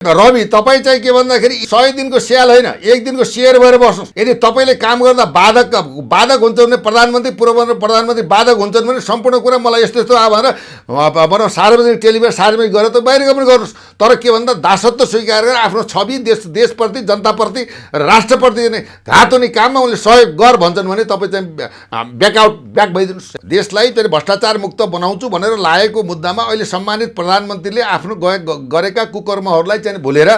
रवि तपाईँ चाहिँ के भन्दाखेरि 100 दिनको स्याल होइन, 1 दिनको सेयर भएर बस्नुहोस्। यदि तपाईँले काम गर्दा बाधक हुन्छ भने प्रधानमन्त्री, पूर्व प्रधानमन्त्री बाधक हुन्छन् भने सम्पूर्ण कुरा मलाई यस्तो यस्तो भनेर भनौँ सार्वजनिक टेलिभिजन सार्वजनिक गरेर त बाहिर पनि गर्नुहोस्। तर के भन्दा दासत्व स्वीकार गरेर आफ्नो छवि देशप्रति, जनताप्रति, राष्ट्रप्रति नै घात हुने काममा उनले सहयोग गर भन्छन् भने तपाईँ चाहिँ ब्याक भइदिनुहोस्। देशलाई फेरि भ्रष्टाचार मुक्त बनाउँछु भनेर लागेको मुद्दामा अहिले सम्मानित प्रधानमन्त्रीले आफ्नो गरेका कुकर्महरूलाई भुलेर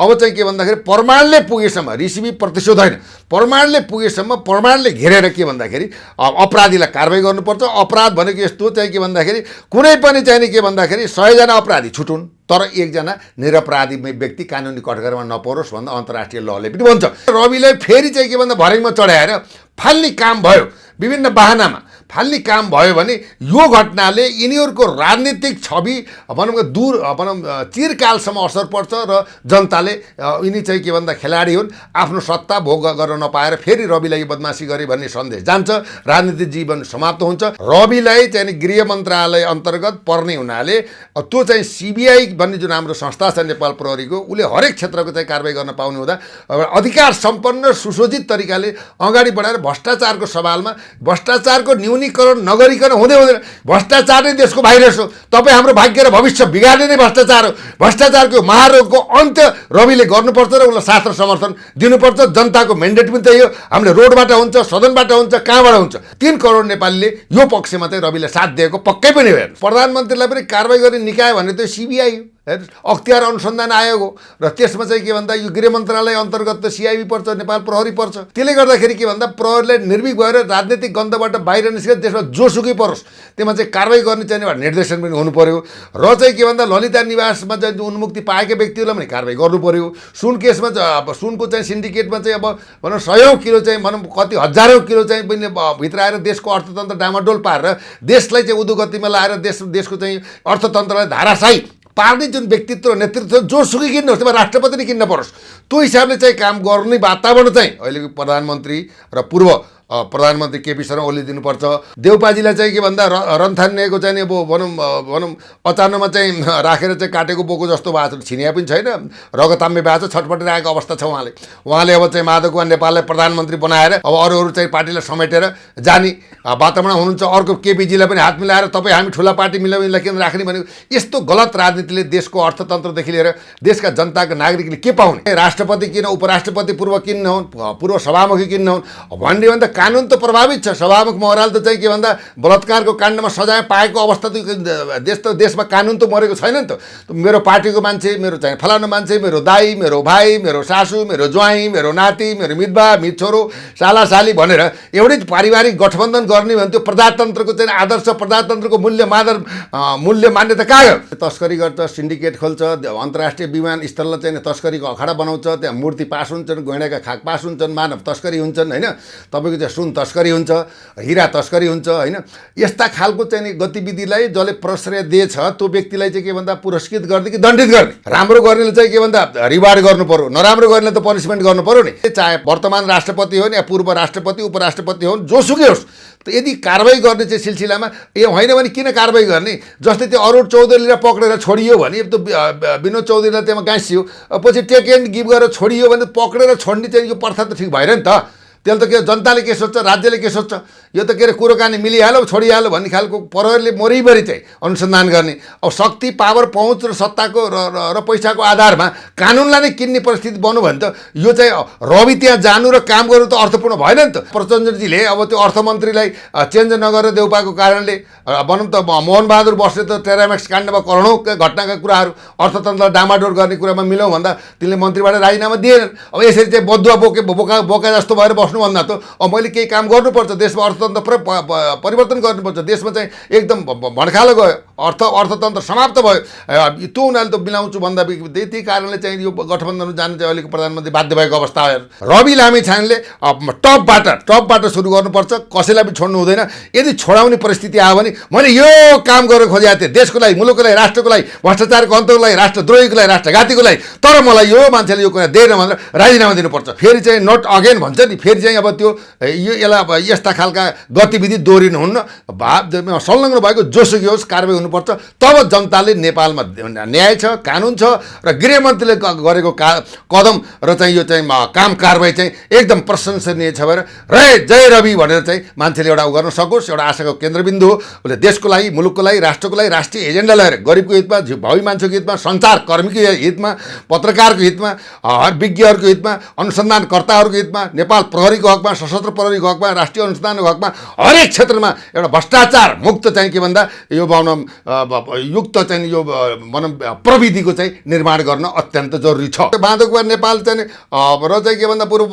अब चाहिँ के भन्दाखेरि प्रमाणले पुगेसम्म, रिसिभी प्रतिशोध होइन, प्रमाणले पुगेसम्म प्रमाणले घेरेर के भन्दाखेरि अपराधीलाई कारबाही गर्नुपर्छ। अपराध भनेको यस्तो चाहिँ के भन्दाखेरि कुनै पनि चाहिँ के भन्दाखेरि 100 जना अपराधी छुटुन् तर 1 जना निरपराधी व्यक्ति कानुनी कठघरामा नपरोस् भन्दा अन्तर्राष्ट्रिय लले पनि भन्छ। रविलाई फेरि चाहिँ के भन्दा भर्याङमा चढाएर फाल्ने काम भयो, विभिन्न बाहनामा फाल्ने काम भयो भने यो घटनाले यिनीहरूको राजनीतिक छवि चिरकालसम्म असर पर्छ र जनताले यिनी चाहिँ के भन्दा खेलाडी हुन्, आफ्नो सत्ता भोग गर्न नपाएर फेरि रविलाई बदमासी गरे भन्ने सन्देश जान्छ, राजनीतिक जीवन समाप्त हुन्छ। रविलाई चाहिँ गृह मन्त्रालय अन्तर्गत पर्ने हुनाले त्यो चाहिँ सिबिआई भन्ने जुन हाम्रो संस्था छ नेपाल प्रहरीको, उसले हरेक क्षेत्रको चाहिँ कारबाही गर्न पाउने हुँदा अधिकार सम्पन्न सुसज्जित तरिकाले अगाडि बढाएर भ्रष्टाचारको सवालमा भ्रष्टाचारको न्यूनीकरण नगरिकन हुँदैन। भ्रष्टाचार नै देशको भाइरस हो। तपाईँ हाम्रो भाग्य र भविष्य बिगार्ने नै भ्रष्टाचार हो। भ्रष्टाचारको महारोगको अन्त्य रविले गर्नुपर्छ र उसलाई साथ र समर्थन दिनुपर्छ। जनताको मेन्डेट पनि त्यही हो। हामीले रोडबाट हुन्छ, सदनबाट हुन्छ, कहाँबाट हुन्छ। 3 करोड नेपालीले यो पक्षमा चाहिँ रविलाई साथ दिएको पक्कै पनि होइन। प्रधानमन्त्रीलाई पनि कारबाही गर्ने निकाय भने त्यो सिबिआई हो, अख्तियार अनुसन्धान आयोग हो र त्यसमा चाहिँ के भन्दा यो गृह मन्त्रालय अन्तर्गत त सिआइबी पर्छ, नेपाल प्रहरी पर्छ। त्यसले गर्दाखेरि के भन्दा प्रहरीलाई निर्भीक भएर राजनीतिक गन्धबाट बाहिर निस्केर देशमा जोसुकै परोस् त्यसमा चाहिँ कारबाही गर्ने चाहिँ निर्देशन पनि हुनु पर्यो र चाहिँ के भन्दा ललिता निवासमा चाहिँ उन्मुक्ति पाएका व्यक्तिहरूलाई पनि कारबाही गर्नु पर्यो। सुन केसमा अब सुनको चाहिँ सिन्डिकेटमा चाहिँ अब भनौँ 100औं किलो चाहिँ भनौँ कति हजारौं किलो चाहिँ पनि भित्र आएर देशको अर्थतन्त्र डामाडोल पारेर देशलाई चाहिँ उद्योगतिमा लाएर देशको चाहिँ अर्थतन्त्रलाई धाराशाही पार्ने जुन व्यक्तित्व नेतृत्व जोसुकै किन्नुहोस्, त्यसमा राष्ट्रपति नै किन्न परोस्। त्यो हिसाबले चाहिँ काम गर्ने वातावरण चाहिँ अहिलेको प्रधानमन्त्री र पूर्व प्रधानमन्त्री केपी शर्मा ओली दिनुपर्छ। देउपाजीलाई चाहिँ के भन्दा रन्थानिएको चाहिँ अब भनौँ अचानकमा चाहिँ राखेर चाहिँ काटेको बोको जस्तो भएको छ, छिनिया पनि छैन, रगताम्य भएको छ, छटपटिरहेको अवस्था छ। उहाँले अब चाहिँ माधव नेपाललाई प्रधानमन्त्री बनाएर अब अरू चाहिँ पार्टीलाई समेटेर जाने वातावरण हुनुहुन्छ। अर्को केपीजीलाई पनि हात मिलाएर तपाईँ हामी ठुला पार्टी मिलाउनेलाई किन राख्ने भनेको यस्तो गलत राजनीतिले देशको अर्थतन्त्रदेखि लिएर देशका जनताका नागरिकले के पाउने, राष्ट्रपति किन, उपराष्ट्रपति पूर्व किन नहुन्, पूर्व सभामुखी किन नहुन् भन्ने भन्दा कानुन त प्रभावित छ। सभामुख महराल त चाहिँ के भन्दा बलात्कारको काण्डमा सजाय पाएको अवस्था त देशमा कानुन त मरेको छैन नि त। मेरो पार्टीको मान्छे, मेरो चाहिँ फलानु मान्छे, मेरो दाई, मेरो भाइ, मेरो सासू, मेरो ज्वाइँ, मेरो नाति, मेरो मितबा, मित छोरो, साला साली भनेर एउटै पारिवारिक गठबन्धन गर्ने भने त्यो प्रजातन्त्रको चाहिँ आदर्श, प्रजातन्त्रको मूल्य मान्यता कहाँ हो? तस्करी गर्छ, सिन्डिकेट खोल्छ, अन्तर्राष्ट्रिय विमानस्थललाई चाहिँ तस्करीको अखाडा बनाउँछ, त्यहाँ मूर्ति पास हुन्छन्, गैँडाका खाक पास हुन्छन्, मानव तस्करी हुन्छन् होइन, तपाईँको चाहिँ सुन तस्करी हुन्छ, हिरा तस्करी हुन्छ होइन। यस्ता खालको चाहिँ गतिविधिलाई जसले प्रश्रय दिएछ त्यो व्यक्तिलाई चाहिँ के भन्दा पुरस्कृत गर्ने कि दण्डित गर्ने? राम्रो गर्नेले चाहिँ के भन्दा रिवार्ड गर्नु पर्यो, नराम्रो गर्नेले त पनिसमेन्ट गर्नु पर्यो नि। चाहे वर्तमान राष्ट्रपति हो या पूर्व राष्ट्रपति, उपराष्ट्रपति हो, जोसुकै होस्, यदि कारबाही गर्ने चाहिँ सिलसिलामा होइन भने किन कारबाही गर्ने? जस्तै त्यो अरुण चौधरीलाई पक्रेर छोडियो भने त्यो विनोद चौधरीलाई त्यहाँ गाँसियो, पछि टेक एन्ड गिभ गरेर छोडियो भने पक्रेर छोड्ने चाहिँ यो प्रथा त ठिक भएन नि त। त्यसले त के जनताले के सोच्छ, राज्यले के सोच्छ, यो त के अरे कुरोकानी मिलिहाल्यो छोडिहाल्यो भन्ने खालको प्रहरीले मरिभरि चाहिँ अनुसन्धान गर्ने। अब शक्ति, पावर, पहुँच र सत्ताको र पैसाको आधारमा कानुनलाई नै किन्ने परिस्थिति बन्यो भने त यो चाहिँ रवि त्यहाँ जानु र काम गर्नु त अर्थपूर्ण भएन नि त। प्रचण्डजीले अब त्यो अर्थमन्त्रीलाई चेन्ज नगरेर देउपाको कारणले भनौँ त मोहनबहादुर बस्ने त टेरामेक्स काण्डमा करोडौँ घटनाका कुराहरू अर्थतन्त्रलाई डामाडोल गर्ने कुरामा मिलाउँ भन्दा तिनले मन्त्रीबाट राजीनामा दिएनन्। अब यसरी चाहिँ बदुवा बोका जस्तो भएर बस्नुभन्दा त अब मैले केही काम गर्नुपर्छ, देशमा अर्थतन्त्र परिवर्तन गर्नुपर्छ, देशमा चाहिँ एकदम भड्कालो गयो, अर्थतन्त्र समाप्त भयो, त्यो उनीहरूले त मिलाउँछु भन्दा त्यही कारणले चाहिँ यो गठबन्धनमा जानु चाहिँ अहिलेको प्रधानमन्त्री बाध्य भएको अवस्था आयो। रवि लामिछानेले टपबाट सुरु गर्नुपर्छ, कसैलाई पनि छोड्नु हुँदैन। यदि छोडाउने परिस्थिति आयो भने मैले यो काम गरेर खोजेको थिएँ देशको लागि, मुलुकको लागि, राष्ट्रको लागि, भ्रष्टाचारको अन्तको लागि, राष्ट्रद्रोहीको लागि, राष्ट्रघातीको लागि, तर मलाई यो मान्छेले यो कुरा दिएन भनेर राजीनामा दिनुपर्छ। फेरि चाहिँ नोट अगेन भन्छ नि, फेरि चाहिँ अब त्यो यसलाई अब यस्ता खालका गतिविधि दोहोरिनुहुन्न, संलग्न भएको जोसुकै होस् कारबाही हुनुपर्छ। तब जनताले नेपालमा न्याय छ, कानुन छ र गृहमन्त्रीले गरेको कदम र चाहिँ यो चाहिँ काम कारबाही चाहिँ एकदम प्रशंसनीय छ भनेर रे जय रवि भनेर चाहिँ मान्छेले एउटा गर्न सकोस्, एउटा आशाको केन्द्रबिन्दु हो। उसले देशको लागि, मुलुकको लागि, राष्ट्रको लागि, राष्ट्रिय एजेन्डा लिएर गरिबको हितमा, भावी मान्छेको हितमा, सञ्चारकर्मीको हितमा, पत्रकारको हितमा, विज्ञहरूको हितमा, अनुसन्धानकर्ताहरूको हितमा, नेपाल प्रहरीको हकमा, सशस्त्र प्रहरीको हकमा, राष्ट्रिय अनुसन्धानको हकमा हरेक क्षेत्रमा एउटा भ्रष्टाचार मुक्त चाहिँ के भन्दा यो युक्त चाहिँ यो भनौँ प्रविधिको चाहिँ निर्माण गर्न अत्यन्त जरुरी छ। बाँधोको नेपाल चाहिँ र चाहिँ के भन्दा पूर्व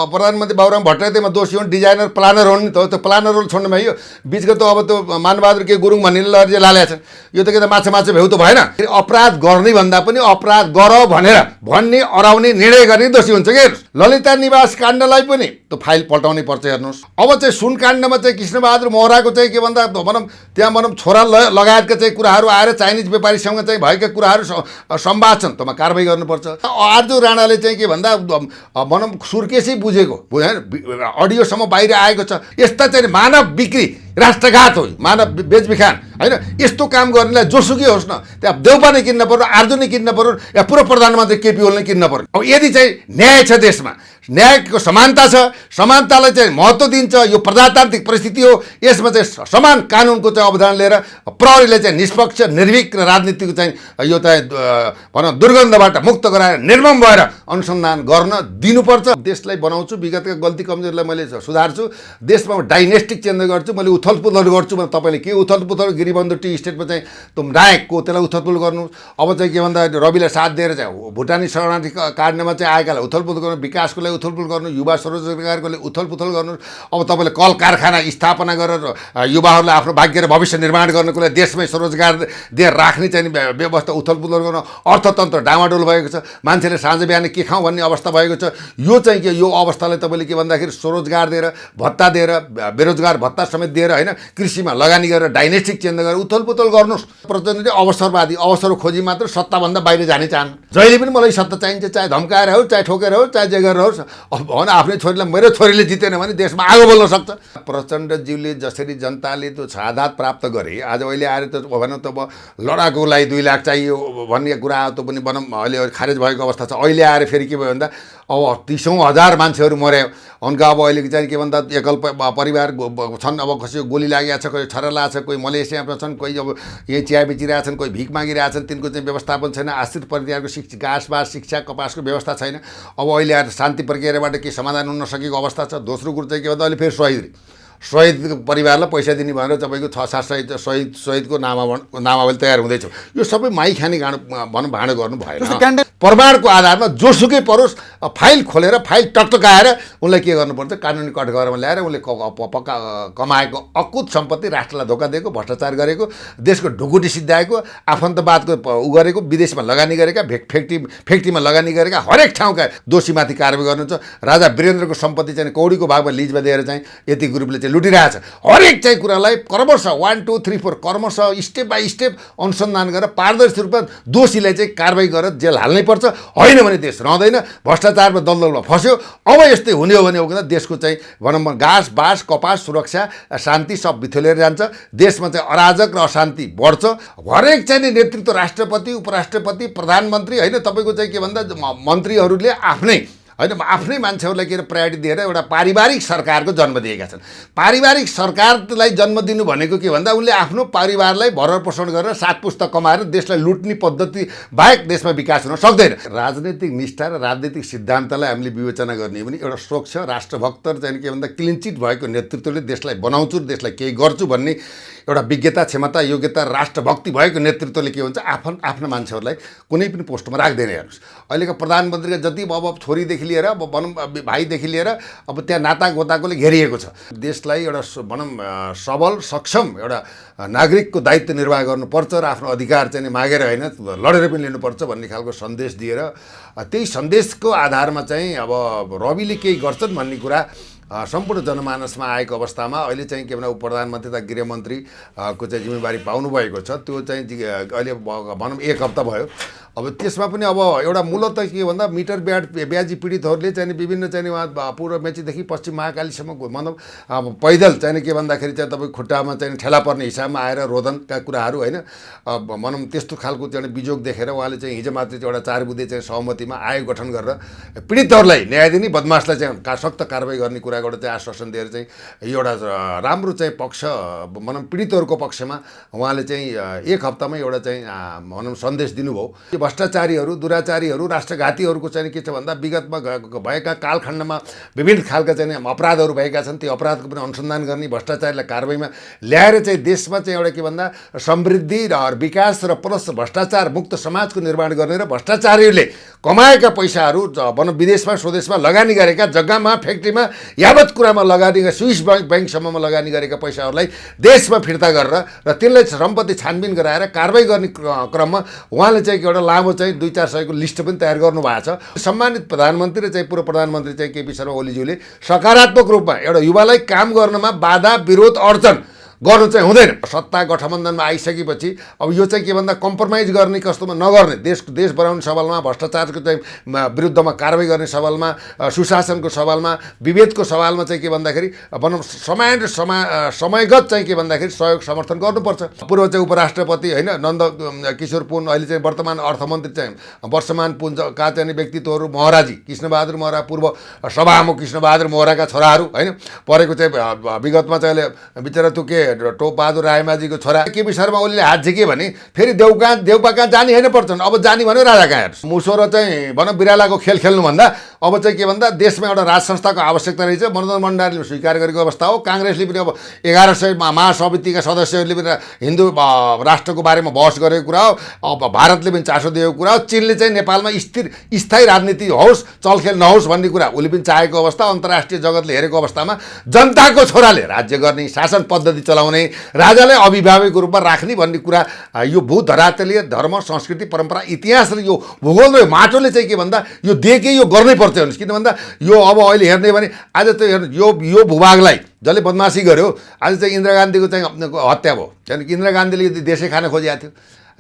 प्रधानमन्त्री बाबुराम भट्टराईमा दोषी हुन्, डिजाइनर प्लानर हुन् नि त। त्यो प्लानरहरू छोड्नु भयो। बिचको त अब त्यो मानबहादुर के गुरुङ भन्ने लहरले लाल्या छ। यो त के त माछा भ्याउ त भएन। अपराध गर्ने भन्दा पनि अपराध गर भनेर भन्ने अराउने निर्णय गर्ने दोषी हुन्छ के। ललिता निवास काण्डलाई पनि त्यो फाइल पल्टाउनै पर्छ। हेर्नुहोस् अब चाहिँ सुन काण्डमा चाहिँ कृष्णबहादुर महराको चाहिँ के भन्दा भनौँ त्यहाँ भनौँ छोरा लगायतका चाहिँ कुराहरू आएर चाइनिज व्यापारीसँग चाहिँ भएका कुराहरू सम्वाद छन्, त्यसमा कारबाही गर्नुपर्छ। आर्जु राणाले चाहिँ के भन्दा भनौँ सुर्केसै बुझेको अडियोसम्म बाहिर आएको छ। यस्ता चाहिँ मानव बिक्री, राष्ट्रघात हो, मानव बेचबिखान होइन। यस्तो काम गर्नेलाई जोसुकै होस् न, त्यहाँ देउपा नै किन्न पर्यो, आर्जु नै किन्न पर्यो, या पूर्व प्रधानमन्त्री केपी ओली नै किन्न पर्यो। अब यदि चाहिँ न्याय छ देशमा, न्यायको समानता छ, समानतालाई चाहिँ महत्त्व दिन्छ, यो प्रजातान्त्रिक परिस्थिति हो, यसमा चाहिँ समान कानुनको चाहिँ अवधान लिएर प्रहरीले चाहिँ निष्पक्ष, निर्भीक र राजनीतिको चाहिँ यो चाहिँ भनौँ दुर्गन्धबाट मुक्त गराएर निर्मम भएर अनुसन्धान गर्न दिनुपर्छ। देशलाई बनाउँछु, विगतका गल्ती कमजोरीलाई मैले सुधार्छु, देशमा डाइनेस्टिक चेन्ज गर्छु, मैले उथलपुथल गर्छु भने तपाईँले के उथलपुथल गिरिबन्धु टी स्टेटमा चाहिँ तुम नायकको त्यसलाई उथलपुथल गर्नु। अब चाहिँ के भन्दा रविलाई साथ दिएर चाहिँ भुटानी शरणार्थी काण्डमा चाहिँ आएकालाई उथलपुथल गर्नु, विकासको लागि उथलपुथल गर्नु, युवा स्वरोजगारको लागि उथलपुथल गर्नु। अब तपाईँले कल कारखाना स्थापना गरेर युवाहरूलाई आफ्नो भाग्य र भविष्य निर्माण गर्नको लागि देशमै स्वरोजगार दिएर राख्ने चाहिँ व्यवस्था उथलपुथल गर्नु। अर्थतन्त्र डामाडोल भएको छ, मान्छेले साँझ बिहान के खाउँ भन्ने अवस्था भएको छ। यो चाहिँ के यो अवस्थालाई तपाईँले के भन्दाखेरि स्वरोजगार दिएर, भत्ता दिएर, बेरोजगार भत्ता समेत दिएर होइन, कृषिमा लगानी गरेर डाइनेस्टिक चेन्ज गरेर उथलपुथल गर्नुहोस्। प्रचण्डले अवसरवादी, अवसर खोजी मात्र, सत्ताभन्दा बाहिर जाने चाहनु। जहिले पनि मलाई सत्ता चाहिन्छ, चाहे धम्काएर होस्, चाहे ठोकेर होस्, चाहे जे गरेर होस्। अब भन आफ्नै छोरीलाई मेरो छोरीले जितेन भने देशमा आगो बोल्न सक्छ। प्रचण्डज्यूले जसरी जनताले त्यो छादात प्राप्त गरे, आज अहिले आएर त भनौँ त लडाकुको लागि 2 लाख चाहियो भन्ने कुरा त पनि भनौँ अहिले खारेज भएको अवस्था छ। अहिले आएर फेरि के भयो भन्दा अब 30,000 मान्छेहरू मर्यो। उनका अब अहिले चाहिँ के भन्दा एकल परिवार छन्। अब कसैको गोली लागेको छ, कोही छरला छ, कोही मलेसियामा छन्, कोही अब यही चिया बेचिरहेछन्, कोही भिख मागिरहेछन्। तिनको चाहिँ व्यवस्थापन छैन। आश्रित परिवारको घाँसबास, शिक्षा, कपासको व्यवस्था छैन। अब अहिले आएर शान्ति प्रक्रियाबाट के समाधान हुन नसकेको अवस्था छ। दोस्रो कुरो चाहिँ के भन्दा अहिले फेरि शहीद परिवारलाई पैसा दिने भनेर तपाईँको 6-7 शहीदको नामावली तयार हुँदैछ। यो सबै माई खाने भनौँ भाँडो गर्नु भएन। प्रमाणको आधारमा जोसुकै परोस् फाइल खोलेर फाइल टकटकाएर उनलाई के गर्नुपर्छ, कानुनी कठघरमा ल्याएर उनले कमाएको अकुत सम्पत्ति, राष्ट्रलाई धोका दिएको, भ्रष्टाचार गरेको, देशको ढुकुटी सिद्ध्याएको, आफन्तवादको उ गरेको, विदेशमा लगानी गरेका, फ्याक्ट्रीमा लगानी गरेका हरेक ठाउँका दोषीमाथि कारबाही गर्नुहुन्छ। राजा वीरेन्द्रको सम्पत्ति चाहिँ कौडीको भागमा लिजमा दिएर चाहिँ यति ग्रुपले लुटिरहेछ। हरेक चाहिँ कुरालाई क्रमशः 1, 2, 3, 4 क्रमशः स्टेप बाई स्टेप अनुसन्धान गरेर पारदर्शी रूपमा दोषीलाई चाहिँ कारबाही गरेर जेल हाल्नै पर्छ। होइन भने देश रहँदैन, भ्रष्टाचारमा दलदलमा फस्यो। अब यस्तै हुने हो भने हो देशको चाहिँ भनौँ घाँस बास, कपास, सुरक्षा, शान्ति सब बिथोलेर जान्छ। देशमा चाहिँ अराजक र अशान्ति बढ्छ। हरेक चाहिँ नेतृत्व, राष्ट्रपति, उपराष्ट्रपति, प्रधानमन्त्री होइन, तपाईँको चाहिँ के भन्दा मन्त्रीहरूले आफ्नै मान्छेहरूलाई के प्रायोरिटी दिएर एउटा पारिवारिक सरकारको जन्म दिएका छन्। पारिवारिक सरकारलाई जन्म दिनु भनेको के भन्दा उनले आफ्नो परिवारलाई भरण पोषण गरेर 7 पुस्ता कमाएर देशलाई लुट्ने पद्धति बाहेक देशमा विकास हुन सक्दैन। राजनीतिक निष्ठा र राजनीतिक सिद्धान्तलाई हामीले विवेचना गर्ने भने एउटा स्वच्छ राष्ट्रभक्त चाहिँ के भन्दा क्लिन चिट भएको नेतृत्वले देशलाई बनाउँछु, देशलाई केही गर्छु भन्ने एउटा विज्ञता, क्षमता, योग्यता, राष्ट्रभक्ति भएको नेतृत्वले के हुन्छ, आफ्ना मान्छेहरूलाई कुनै पनि पोस्टमा राख्दैन। हेर्नुहोस् अहिलेको प्रधानमन्त्रीका जति अब छोरीदेखि लिएर अब भनौँ भाइदेखि लिएर अब त्यहाँ नाता गोताकोले घेरिएको छ। देशलाई एउटा भनौँ सबल, सक्षम एउटा नागरिकको दायित्व निर्वाह गर्नुपर्छ र आफ्नो अधिकार चाहिँ मागेर होइन, लडेर पनि लिनुपर्छ भन्ने खालको सन्देश दिएर त्यही सन्देशको आधारमा चाहिँ अब रविले केही गर्छन् भन्ने कुरा सम्पूर्ण जनमानसमा आएको अवस्थामा अहिले चाहिँ के भन्दा प्रधानमन्त्री तथा गृहमन्त्री को चाहिँ जिम्मेवारी पाउनुभएको छ। त्यो चाहिँ अहिले भनौँ 1 हप्ता भयो। अब त्यसमा पनि अब एउटा मूलत के भन्दा मिटर ब्याजी पीडितहरूले चाहिँ विभिन्न चाहिँ उहाँ पूर्व मेचीदेखि पश्चिम महाकालीसम्म भनौँ पैदल चाहिँ के भन्दाखेरि चाहिँ तपाईँ खुट्टामा चाहिँ ठेला पर्ने हिसाबमा आएर रोदनका कुराहरू होइन भनौँ त्यस्तो खालको चाहिँ बिजोग देखेर उहाँले चाहिँ हिजो मात्रै एउटा 4 बुँदे चाहिँ सहमतिमा आयोग गठन गरेर पीडितहरूलाई न्याय दिने बदमासलाई चाहिँ सक्त कारबाही गर्ने कुराबाट चाहिँ आश्वासन दिएर चाहिँ एउटा राम्रो चाहिँ पक्ष भनौँ पीडितहरूको पक्षमा उहाँले चाहिँ 1 हप्तामै एउटा चाहिँ भनौँ सन्देश दिनुभयो। भ्रष्टाचारीहरू दुराचारीहरू राष्ट्रघातीहरूको चाहिँ के छ भन्दा विगतमा भएका कालखण्डमा विभिन्न खालका चाहिँ अपराधहरू भएका छन्। त्यो अपराधको पनि अनुसन्धान गर्ने भ्रष्टाचारीलाई कारबाहीमा ल्याएर चाहिँ देशमा चाहिँ एउटा के भन्दा समृद्धि र विकास र प्लस भ्रष्टाचार मुक्त समाजको निर्माण गर्ने र भ्रष्टाचारीहरूले कमाएका पैसाहरू भनौँ विदेशमा स्वदेशमा लगानी गरेका जग्गामा फ्याक्ट्रीमा यावत कुरामा लगानी स्विस ब्याङ्कसम्ममा लगानी गरेका पैसाहरूलाई देशमा फिर्ता गरेर र त्यसलाई सम्पत्ति छानबिन गराएर कारबाही गर्ने क्रममा उहाँले चाहिँ एउटा लामो चाहिँ 2-4 सयको लिस्ट पनि तयार गर्नु भएको छ। सम्मानित प्रधानमन्त्री र चाहिँ पूर्व प्रधानमन्त्री चाहिँ केपी शर्मा ओलीज्यूले सकारात्मक रूपमा एउटा युवालाई काम गर्नमा बाधा विरोध अडचन गर्नु चाहिँ हुँदैन। सत्ता गठबन्धनमा आइसकेपछि अब यो चाहिँ के भन्दा कम्प्रोमाइज गर्ने कस्तोमा नगर्ने देश बनाउने सवालमा भ्रष्टाचारको चाहिँ विरुद्धमा कारबाही गर्ने सवालमा सुशासनको सवालमा विभेदको सवालमा चाहिँ के भन्दाखेरि भनौँ समय र समयगत चाहिँ के भन्दाखेरि सहयोग समर्थन गर्नुपर्छ। पूर्व चाहिँ उपराष्ट्रपति होइन नन्द किशोर पुन अहिले चाहिँ वर्तमान अर्थमन्त्री चाहिँ वर्षमान पुनका चाहिँ व्यक्तित्वहरू महराजी कृष्णबहादुर महरा पूर्व सभामुख कृष्णबहादुर महराका छोराहरू होइन परेको चाहिँ विगतमा चाहिँ अहिले बिचरा त्यो के टोपबहादुर रायमाझीको छोरा केपी शर्मा ओलीले हात झिके भने फेरि देउपा कहाँ जाने होइन पर्छन्। अब जाने भन्यो राजा कहाँ हेर्छ। मुसो र चाहिँ भनौँ बिरालाको खेल खेल्नुभन्दा अब चाहिँ के भन्दा देशमा एउटा राज संस्थाको आवश्यकता रहेछ। मनोरञ्जन भण्डारीले स्वीकार गरेको अवस्था हो। काङ्ग्रेसले पनि अब 1100 महासमितिका सदस्यहरूले पनि हिन्दू राष्ट्रको बारेमा बहस गरेको कुरा हो। अब भारतले पनि चासो दिएको कुरा हो। चीनले चाहिँ नेपालमा स्थायी राजनीति होस् चलखेल नहोस् भन्ने कुरा उसले पनि चाहेको अवस्था अन्तर्राष्ट्रिय जगतले हेरेको अवस्थामा जनताको छोराले राज्य गर्ने शासन पद्धति चलाउने राजालाई अभिभावकको रूपमा राख्ने भन्ने कुरा यो भूधरातलीय धर्म संस्कृति परम्परा इतिहास र यो भूगोल र माटोले चाहिँ के भन्दा यो देखे यो गर्नै पर्छ हेर्नुहोस्। किन भन्दा यो अब अहिले हेर्ने भने आज त हेर्नु यो भूभागलाई जसले बदमासी गर्यो आज चाहिँ इन्दिरा गान्धीको चाहिँ हत्या भयो। किनकि इन्दिरा गान्धीले देशै खान खोजिएको थियो।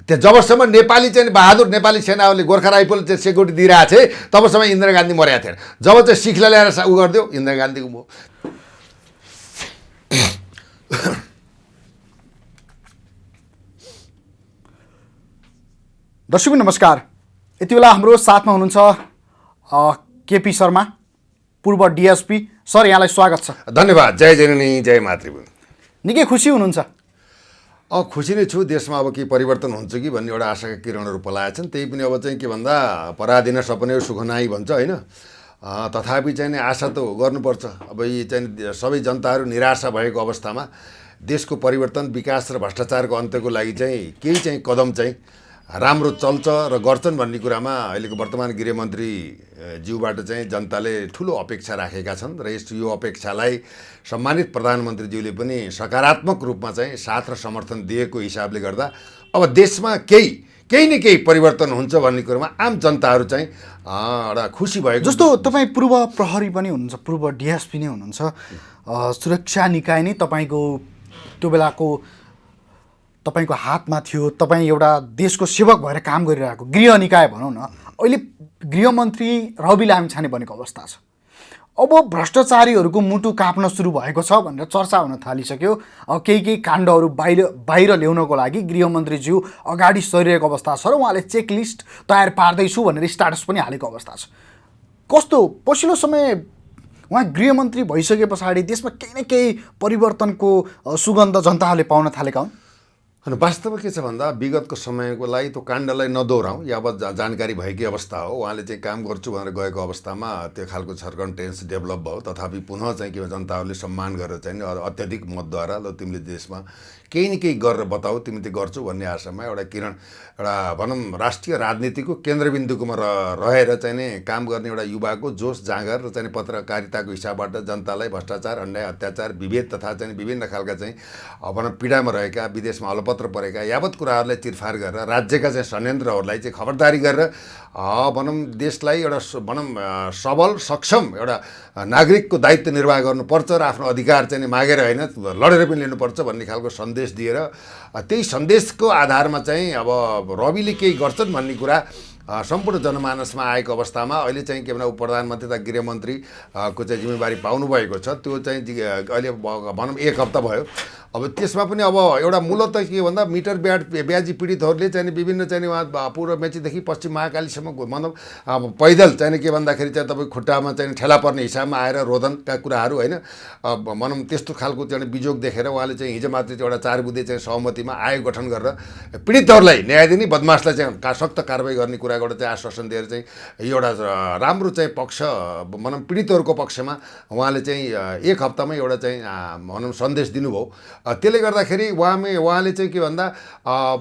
त्यो जबसम्म नेपाली चाहिँ बहादुर नेपाली सेनाहरूले गोर्खा राइफल चाहिँ सेक्युरिटी दिइरहेको थिए तबसम्म इन्दिरा गान्धी मरेका थिएन। जब चाहिँ सिखलाई ल्याएर उ गरिदियो इन्दिरा गान्धीको भयो। दर्शक नमस्कार, यति बेला हाम्रो साथमा हुनुहुन्छ केपी शर्मा पूर्व डिएसपी सर, यहाँलाई स्वागत छ। धन्यवाद। जय जननी जय मातृभूमि। निकै खुसी हुनुहुन्छ? खुसी नै छु। देशमा अब के परिवर्तन हुन्छ कि भन्ने एउटा आशाका किरणहरू पलाएछन्। त्यही पनि अब चाहिँ के भन्दा पराधीन सपने सुख नाई भन्छ होइन। तथापि चाहिँ नि आशा त गर्नुपर्छ। अब यी चाहिँ सबै जनताहरू निराशा भएको अवस्थामा देशको परिवर्तन विकास र भ्रष्टाचारको अन्त्यको लागि चाहिँ केही चाहिँ कदम चाहिँ राम्रो चल्छ र गर्छन् भन्ने कुरामा अहिलेको वर्तमान गृहमन्त्री ज्यूबाट चाहिँ जनताले ठुलो अपेक्षा राखेका छन् र यो अपेक्षालाई सम्मानित प्रधानमन्त्रीज्यूले पनि सकारात्मक रूपमा चाहिँ साथ र समर्थन दिएको हिसाबले गर्दा अब देशमा केही न केही परिवर्तन हुन्छ भन्ने कुरामा आम जनताहरू चाहिँ एउटा खुसी भएको। जस्तो तपाईँ पूर्व प्रहरी पनि हुनुहुन्छ, पूर्व डिएसपी नै हुनुहुन्छ, सुरक्षा निकाय नै तपाईँको त्यो बेलाको तपाईँको हातमा थियो। तपाईँ एउटा देशको सेवक भएर काम गरिरहेको गृह निकाय भनौँ न, अहिले गृहमन्त्री रवि लामिछाने बनेको अवस्था छ। अब भ्रष्टाचारीहरूको मुटु काप्न सुरु भएको छ भनेर चर्चा हुन थालिसक्यो। अब केही काण्डहरू बाहिर ल्याउनको लागि गृहमन्त्रीज्यू अगाडि सरिरहेको अवस्था छ र उहाँले चेकलिस्ट तयार पार्दैछु भनेर स्ट्याटस पनि हालेको अवस्था छ। कस्तो पछिल्लो समय उहाँ गृहमन्त्री भइसके पछाडि देशमा केही न केही परिवर्तनको सुगन्ध जनताहरूले पाउन थालेका हुन्? अनि वास्तवमा के छ भन्दा विगतको समयको लागि त्यो काण्डलाई नदोहोऱ्याउँ यावत जानकारी भएकै अवस्था हो। उहाँले चाहिँ काम गर्छु भनेर गएको अवस्थामा त्यो खालको सर्कमस्टेन्स डेभलप भयो। तथापि पुनः चाहिँ के जनताहरूले सम्मान गरेर चाहिँ अत्याधिक मतद्वारा ल तिमीले देशमा केही न केही गरेर बताऊ तिमी त्यो गर्छौ भन्ने आशामा एउटा किरण एउटा भनौँ राष्ट्रिय राजनीतिको केन्द्रबिन्दुकोमा रहेर चाहिँ नि काम गर्ने एउटा युवाको जोस जाँगर र चाहिँ पत्रकारिताको हिसाबबाट जनतालाई भ्रष्टाचार अन्याय अत्याचार विभेद तथा चाहिँ विभिन्न खालका चाहिँ भनौँ पीडामा रहेका विदेशमा अलपत पत्र परेका यावत कुराहरूलाई चिरफार गरेर राज्यका चाहिँ संयन्त्रहरूलाई चाहिँ खबरदारी गरेर भनौँ देशलाई एउटा भनौँ सबल सक्षम एउटा नागरिकको दायित्व निर्वाह गर्नुपर्छ र आफ्नो अधिकार चाहिँ मागेर होइन लडेर पनि लिनुपर्छ भन्ने खालको सन्देश दिएर त्यही सन्देशको आधारमा चाहिँ अब रविले केही गर्छन् भन्ने कुरा सम्पूर्ण जनमानसमा आएको अवस्थामा अहिले चाहिँ के भन्दा प्रधानमन्त्री तथा गृहमन्त्री को चाहिँ जिम्मेवारी पाउनुभएको छ। त्यो चाहिँ अहिले भनौँ 1 हप्ता भयो। अब त्यसमा पनि अब एउटा मूलत के भन्दा मिटर ब्याजी पीडितहरूले चाहिँ विभिन्न चाहिँ उहाँ पूर्व मेचीदेखि पश्चिम महाकालीसम्म भनौँ पैदल चाहिँ के भन्दाखेरि चाहिँ तपाईँ खुट्टामा चाहिँ ठेला पर्ने हिसाबमा आएर रोदनका कुराहरू होइन भनौँ त्यस्तो खालको चाहिँ बिजोग देखेर उहाँले चाहिँ हिजो मात्रै चाहिँ एउटा 4 बुँदे चाहिँ सहमतिमा आयोग गठन गरेर पीडितहरूलाई न्याय दिने बदमासलाई चाहिँ सक्त कारवाही गर्ने कुराबाट चाहिँ आश्वासन दिएर चाहिँ एउटा राम्रो चाहिँ पक्ष भनौँ पीडितहरूको पक्षमा उहाँले चाहिँ 1 हप्तामै एउटा चाहिँ भनौँ सन्देश दिनुभयो। त्यसले गर्दाखेरि उहाँले चाहिँ के भन्दा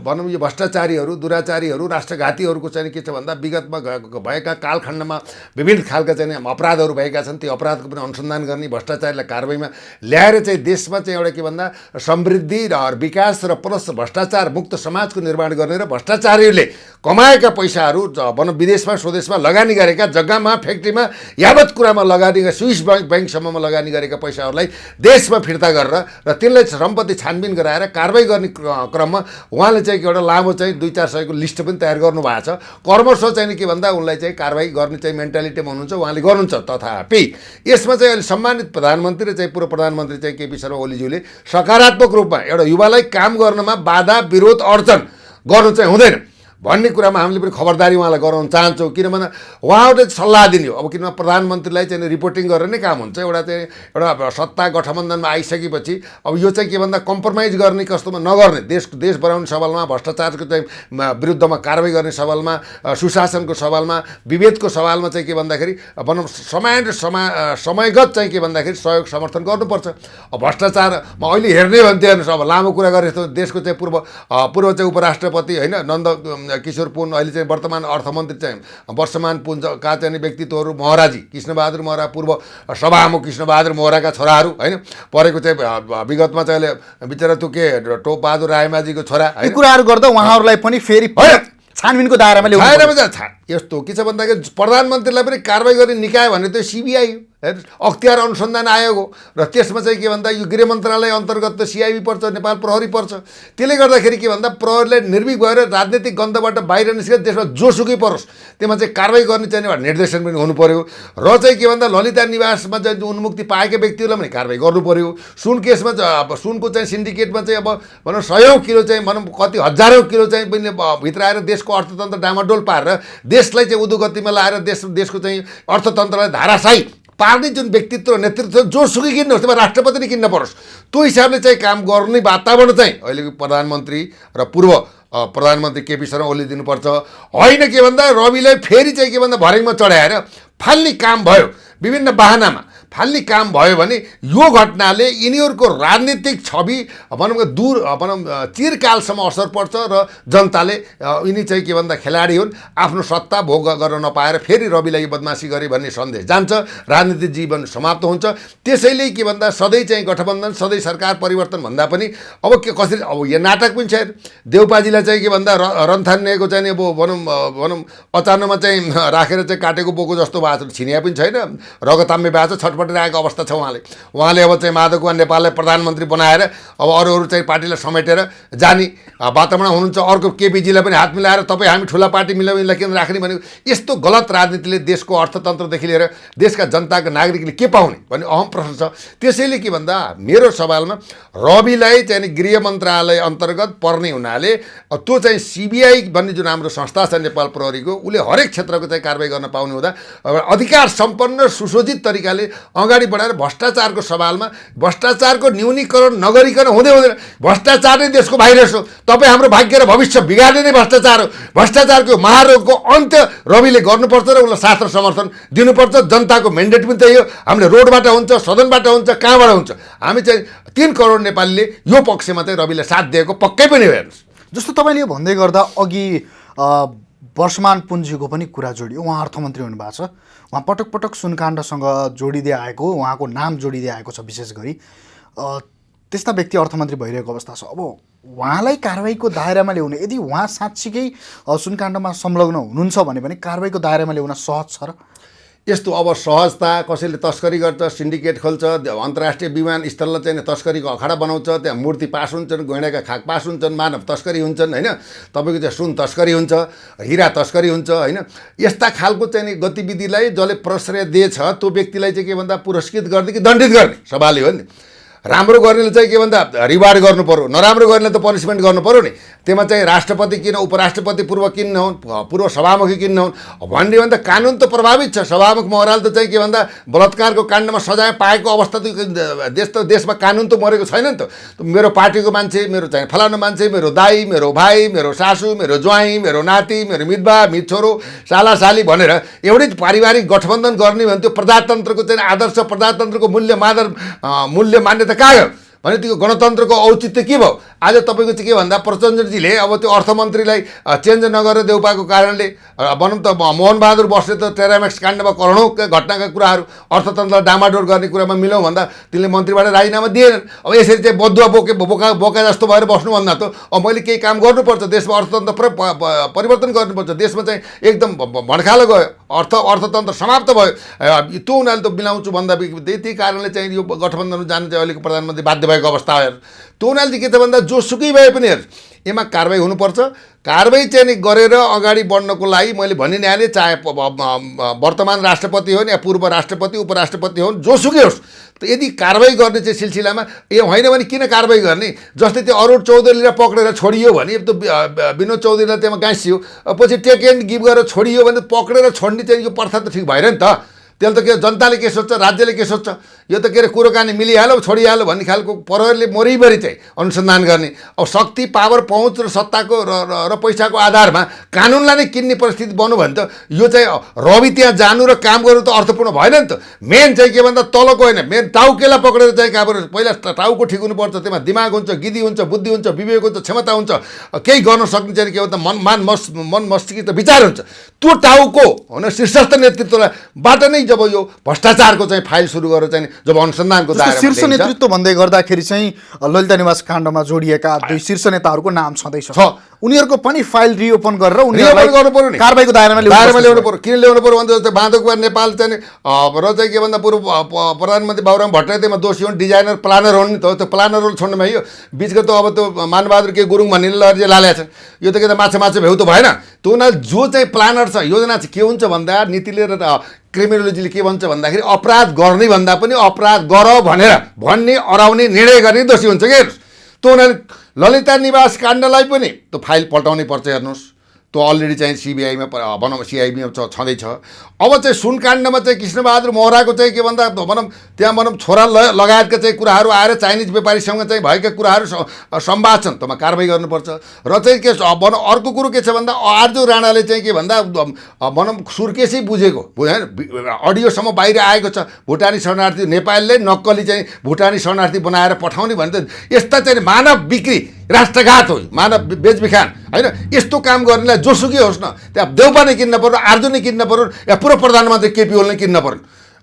भनौँ यो भ्रष्टाचारीहरू दुराचारीहरू राष्ट्रघातीहरूको चाहिँ के छ भन्दा विगतमा भएका कालखण्डमा विभिन्न खालका चाहिँ अपराधहरू भएका छन् त्यो अपराधको पनि अनुसन्धान गर्ने भ्रष्टाचारीलाई कारवाहीमा ल्याएर चाहिँ देशमा चाहिँ एउटा के भन्दा समृद्धि र विकास र प्लस भ्रष्टाचार मुक्त समाजको निर्माण गर्ने र भ्रष्टाचारीहरूले कमाएका पैसाहरू भनौँ विदेशमा स्वदेशमा लगानी गरेका जग्गामा फ्याक्ट्रीमा यावत कुरामा लगानी स्विस ब्याङ्कसम्ममा लगानी गरेका पैसाहरूलाई देशमा फिर्ता गरेर र त्यसलाई सम्पत्ति छानबिन गराएर कारवाही गर्ने क्रममा उहाँले चाहिँ एउटा लामो चाहिँ 2-4 सयको लिस्ट पनि तयार गर्नुभएको छ। कर्मश चाहिँ के भन्दा उनलाई चाहिँ कारवाही गर्ने चाहिँ मेन्टालिटीमा हुनुहुन्छ उहाँले गर्नुहुन्छ। तथापि यसमा चाहिँ अहिले सम्मानित प्रधानमन्त्री र चाहिँ पूर्व प्रधानमन्त्री चाहिँ केपी शर्मा ओलीज्यूले सकारात्मक रूपमा एउटा युवालाई काम गर्नमा बाधा विरोध अड्चन गर्नु चाहिँ हुँदैन भन्ने कुरामा हामीले पनि खबरदारी उहाँलाई गराउन चाहन्छौँ। किनभने उहाँहरूले सल्लाह दिने हो। अब किनभने प्रधानमन्त्रीलाई चाहिँ रिपोर्टिङ गरेर नै काम हुन्छ। एउटा सत्ता गठबन्धनमा आइसकेपछि अब यो चाहिँ के भन्दा कम्प्रोमाइज गर्ने कस्तोमा नगर्ने देश बनाउने सवालमा भ्रष्टाचारको चाहिँ विरुद्धमा कारवाही गर्ने सवालमा सुशासनको सवालमा विभेदको सवालमा चाहिँ के भन्दाखेरि भनौँ समयगत चाहिँ के भन्दाखेरि सहयोग समर्थन गर्नुपर्छ। अब भ्रष्टाचारमा अहिले हेर्ने भन्थ्यो हेर्नुहोस् अब लामो कुरा गरे जस्तो देशको चाहिँ पूर्व चाहिँ उपराष्ट्रपति होइन नन्द किशोर पुन अहिले चाहिँ वर्तमान अर्थमन्त्री चाहिँ वर्षमान पुञ्जका चाहिँ व्यक्तित्वहरू महराजी कृष्णबहादुर महरा पूर्व सभामुख कृष्णबहादुर महराका छोराहरू होइन परेको चाहिँ विगतमा चाहिँ अहिले बिचरा त्यो के टोपबहादुर रायमाझीको छोरा यी कुराहरू गर्दा उहाँहरूलाई पनि फेरि छानबिनको दायरामा ल्याउनु यस्तो के छ भन्दाखेरि प्रधानमन्त्रीलाई पनि कारवाही गर्ने निकाय भने त्यो सिबिआई हो अख्तियार अनुसन्धान आयोग हो र त्यसमा चाहिँ के भन्दा यो गृह मन्त्रालय अन्तर्गत त सिआइबी पर्छ नेपाल प्रहरी पर्छ। त्यसले गर्दाखेरि के भन्दा प्रहरीलाई निर्भीक भएर राजनीतिक गन्धबाट बाहिर निस्केर देशमा जोसुकै परोस् त्यसमा चाहिँ कारवाही गर्ने चाहिँ निर्देशन पनि हुनु पर्यो र चाहिँ के भन्दा ललिता निवासमा चाहिँ उन्मुक्ति पाएका व्यक्तिहरूलाई पनि कारवाही गर्नु पर्यो। सुन केसमा अब सुनको चाहिँ सिन्डिकेटमा चाहिँ अब भनौँ 100औं किलो चाहिँ भनौँ कति हजारौं किलो चाहिँ पनि भित्र आएर देशको अर्थतन्त्र डामाडोल पारेर देशलाई चाहिँ उद्योगतिमा लाएर देशको चाहिँ अर्थतन्त्रलाई धाराशायी पार्ने जुन व्यक्तित्व नेतृत्व जोसुकै किन्नुहोस् त्यसमा राष्ट्रपति नै किन्न परोस् त्यो हिसाबले चाहिँ काम गर्ने वातावरण चाहिँ अहिलेको प्रधानमन्त्री र पूर्व प्रधानमन्त्री केपी शर्मा ओली दिनुपर्छ। होइन के भन्दा रविलाई फेरि चाहिँ के भन्दा भर्याङमा चढाएर फाल्ने काम भयो विभिन्न बाहनामा फाल्ने काम भयो भने यो घटनाले यिनीहरूको राजनीतिक छवि भनौँ चिरकालसम्म असर पर्छ र जनताले यिनी चाहिँ के भन्दा खेलाडी हुन् आफ्नो सत्ता भोग गर्न नपाएर फेरि रविलाई बदमासी गरे भन्ने सन्देश जान्छ राजनीतिक जीवन समाप्त हुन्छ। त्यसैले के भन्दा सधैँ चाहिँ गठबन्धन सधैँ सरकार परिवर्तन भन्दा पनि अब के कसरी अब यो नाटक पनि छ देउपाजीलाई चाहिँ के भन्दा रन्थानिएको चाहिँ अब भनौँ अचानकमा चाहिँ राखेर चाहिँ काटेको बोको जस्तो भएको छ छिनिया पनि छैन रगताम्य भएको छ छटपटेर आएको अवस्था छ। उहाँले अब चाहिँ माधव कुमार नेपाललाई प्रधानमन्त्री बनाएर अब अरू चाहिँ पार्टीलाई समेटेर जाने वातावरण हुनुहुन्छ। अर्को केपीजीलाई पनि हात मिलाएर तपाईँ हामी ठुला पार्टी मिलाउनेलाई किन राख्ने भनेको यस्तो गलत राजनीतिले देशको अर्थतन्त्रदेखि लिएर देशका जनताका नागरिकले के पाउने भन्ने अहम प्रश्न छ। त्यसैले के भन्दा मेरो सवालमा रविलाई चाहिँ गृह मन्त्रालय अन्तर्गत पर्ने हुनाले त्यो चाहिँ सिबिआई भन्ने जुन हाम्रो संस्था छ नेपाल प्रहरीको उसले हरेक क्षेत्रको चाहिँ कारवाही गर्न पाउने हुँदा अधिकार सम्पन्न सुसज्जित तरिकाले अगाडि बढाएर भ्रष्टाचारको सवालमा भ्रष्टाचारको न्यूनीकरण नगरिकन हुँदैन। भ्रष्टाचार नै देशको भाइरस हो। तपाईँ हाम्रो भाग्य र भविष्य बिगार्ने नै भ्रष्टाचार हो। भ्रष्टाचारको महारोगको अन्त्य रविले गर्नुपर्छ र उसलाई साथ र समर्थन दिनुपर्छ। जनताको मेन्डेट पनि त्यही हो। हामीले रोडबाट हुन्छ सदनबाट हुन्छ कहाँबाट हुन्छ हामी चाहिँ 3 करोड नेपालीले यो पक्षमा चाहिँ रविले साथ दिएको पक्कै पनि हेर्नुहोस्। जस्तो तपाईँले यो भन्दै गर्दा अघि वर्षमान पुन्जीको पनि कुरा जोडियो। उहाँ अर्थमन्त्री हुनुभएको छ। उहाँ पटक पटक सुनकाण्डसँग जोडिँदै आएको उहाँको नाम जोडिँदै आएको छ। विशेष गरी त्यस्ता व्यक्ति अर्थमन्त्री भइरहेको अवस्था छ। अब उहाँलाई कारबाहीको दायरामा ल्याउने, यदि उहाँ साँच्चीकै सुनकाण्डमा संलग्न हुनुहुन्छ भने पनि कारबाहीको दायरामा ल्याउन सहज छ र? यस्तो अब सहजता, कसैले तस्करी गर्छ, सिन्डिकेट खोल्छ, अन्तर्राष्ट्रिय विमानस्थललाई चाहिँ तस्करीको अखाडा बनाउँछ, त्यहाँ मूर्ति पास हुन्छन्, गैँडाका खाक पास हुन्छन्, मानव तस्करी हुन्छन् होइन, तपाईँको चाहिँ सुन तस्करी हुन्छ, हिरा तस्करी हुन्छ होइन। यस्ता खालको चाहिँ गतिविधिलाई जसले प्रश्रय दिएछ त्यो व्यक्तिलाई चाहिँ के भन्दा पुरस्कृत गर्ने कि दण्डित गर्ने सवाल हो नि। राम्रो गर्नेले चाहिँ के भन्दा रिवार्ड गर्नु पर्यो, नराम्रो गर्नेले त पनिसमेन्ट गर्नु पर्यो नि। त्यसमा चाहिँ राष्ट्रपति किन, उपराष्ट्रपति पूर्व किन नहुन्, पूर्व सभामुखी किन नहुन् भन्ने भन्दा कानुन त प्रभावित छ। सभामुख महराल त चाहिँ के भन्दा बलात्कारको काण्डमा सजाय पाएको अवस्था त देशमा कानुन त मरेको छैन नि त। मेरो पार्टीको मान्छे, मेरो चाहिँ फलानु मान्छे, मेरो दाई, मेरो भाइ, मेरो सासू, मेरो ज्वाइँ, मेरो नाति, मेरो मितबा, मितछोरो, सालासाली भनेर एउटै पारिवारिक गठबन्धन गर्ने भने त्यो प्रजातन्त्रको चाहिँ आदर्श, प्रजातन्त्रको मूल्य मान्यता कहाँ गयो भने त्यो गणतन्त्रको औचित्य के भयो? आज तपाईँको चाहिँ के भन्दा प्रचण्डजीले अब त्यो अर्थमन्त्रीलाई चेन्ज नगरेर देउ पाएको कारणले भनौँ त मोहनबहादुर बस्ने त टेरामेक्स काण्डमा करोडौँ घटनाका कुराहरू अर्थतन्त्रलाई डामाडोल गर्ने कुरामा मिलौँ भन्दा तिनले मन्त्रीबाट राजीनामा दिएनन्। अब यसरी चाहिँ बदुवा बोका जस्तो भएर बस्नुभन्दा त अब मैले केही काम गर्नुपर्छ, देशमा अर्थतन्त्र परिवर्तन गर्नुपर्छ। देशमा चाहिँ एकदम भड्खालो गयो, अर्थतन्त्र समाप्त भयो, त्यो उनीहरूले त मिलाउँछु भन्दा त्यही कारणले चाहिँ यो गठबन्धनमा जानु चाहिँ अहिलेको प्रधानमन्त्री बाध्य भएको अवस्था आयो। त्यो उनीहरूले के छ भन्दा जोसुकै भए पनि हेर्छ यसमा कारबाही हुनुपर्छ। कारबाही चाहिँ नि गरेर अगाडि बढ्नको लागि मैले भनि नै हालेँ, चाहे वर्तमान राष्ट्रपति होस् या पूर्व राष्ट्रपति, उपराष्ट्रपति होस्, जोसुकै होस्, यदि कारबाही गर्ने चाहिँ सिलसिलामा होइन भने किन कारबाही गर्ने? जस्तै त्यो अरुण चौधरीलाई पक्रेर छोडियो भने त्यो विनोद चौधरीलाई त्यहाँ गाँसियो, पछि टेक एन्ड गिभ गरेर छोडियो भने पक्रेर छोड्ने चाहिँ यो प्रथा त ठिक भएन नि त। त्यसले त के जनताले के सोच्छ, राज्यले के सोच्छ, यो त के अरे कुरोकानी मिलिहाल्यो छोडिहाल्यो भन्ने खालको प्रहरीले मरिभरि चाहिँ अनुसन्धान गर्ने। अब शक्ति, पावर, पहुँच र सत्ताको र पैसाको आधारमा कानुनलाई नै किन्ने परिस्थिति बन्यो भने त यो चाहिँ रवि त्यहाँ जानु र काम गर्नु त अर्थपूर्ण भएन नि त। मेन चाहिँ के भन्दा तलको होइन, मेन टाउकेलाई पक्रेर चाहिँ काम पहिला टाउको ठिक हुनुपर्छ, त्यसमा दिमाग हुन्छ, गिदी हुन्छ, बुद्धि हुन्छ, विवेक हुन्छ, क्षमता हुन्छ, केही गर्न सक्ने चाहिँ के भन्दा मन मस्तिष्क विचार हुन्छ। त्यो टाउको होइन शीर्षस्थ नेतृत्वबाट नै जब यो भ्रष्टाचारको चाहिँ फाइल सुरु गरेर चाहिँ जब अनुसन्धानको दायरामा शीर्ष नेतृत्व भन्दै गर्दाखेरि चाहिँ ललिता निवास काण्डमा जोडिएका दुई शीर्ष नेताहरूको नाम छँदैछ, उनीहरूको पनि फाइल रिओपन गरेर उनीहरूलाई गर्नु पर्यो नि, कारबाहीको दायरामा ल्याउनु पर्यो। किन ल्याउनु पर्यो भने जस्तै बाँधवकोट नेपाल चाहिँ र चाहिँ के भन्दा पूर्व प्रधानमन्त्री बाबुराम भट्टराई त्यसमा दोषी हुन्, डिजाइनर प्लानर हुन् नि त। त्यो प्लानरहरू छोड्नुमा यो बिचको त अब त्यो मानबहादुर के गुरुङ भन्ने लहरले लालेको छ, यो त के त माछा भ्याउ त भएन। त्यो उनीहरू जो चाहिँ प्लानर छ, योजना चाहिँ के हुन्छ भन्दा नीतिले र क्रिमिनोलोजीले के भन्छ भन्दाखेरि अपराध गर्ने भन्दा पनि अपराध गर भनेर भन्ने अराउने निर्णय गर्ने दोषी हुन्छ के। त्यो उनीहरूले ललिता निवास काण्डलाई पनि त्यो फाइल पल्टाउनै पर्छ। हेर्नुहोस् त्यो अलरेडी चाहिँ सिबिआईमा भनौँ सिआइबीमा छँदैछ। अब चाहिँ सुनकाण्डमा चाहिँ कृष्णबहादुर महराको चाहिँ के भन्दा भनौँ त्यहाँ भनौँ छोरा लगायतका चाहिँ कुराहरू आएर चाइनिज व्यापारीसँग चाहिँ भएका कुराहरू सम्वाद छन्, त्यसमा कारबाही गर्नुपर्छ। र चाहिँ के भनौँ अर्को कुरो के छ भन्दा आर्जु राणाले चाहिँ के भन्दा भनौँ सुर्केसै बुझेको होइन, अडियोसम्म बाहिर आएको छ, भुटानी शरणार्थी नेपालले नक्कली चाहिँ भुटानी शरणार्थी बनाएर पठाउने भने त यस्ता चाहिँ मानव बिक्री, राष्ट्रघात हो, मानव बेचबिखान होइन। यस्तो काम गर्नेलाई जोसुकै होस् न, त्यहाँ देउपा नै किन्न पर्यो, आर्जु नै किन्न पर्यो, या पूर्व प्रधानमन्त्री केपी ओली नै किन्न पर्यो।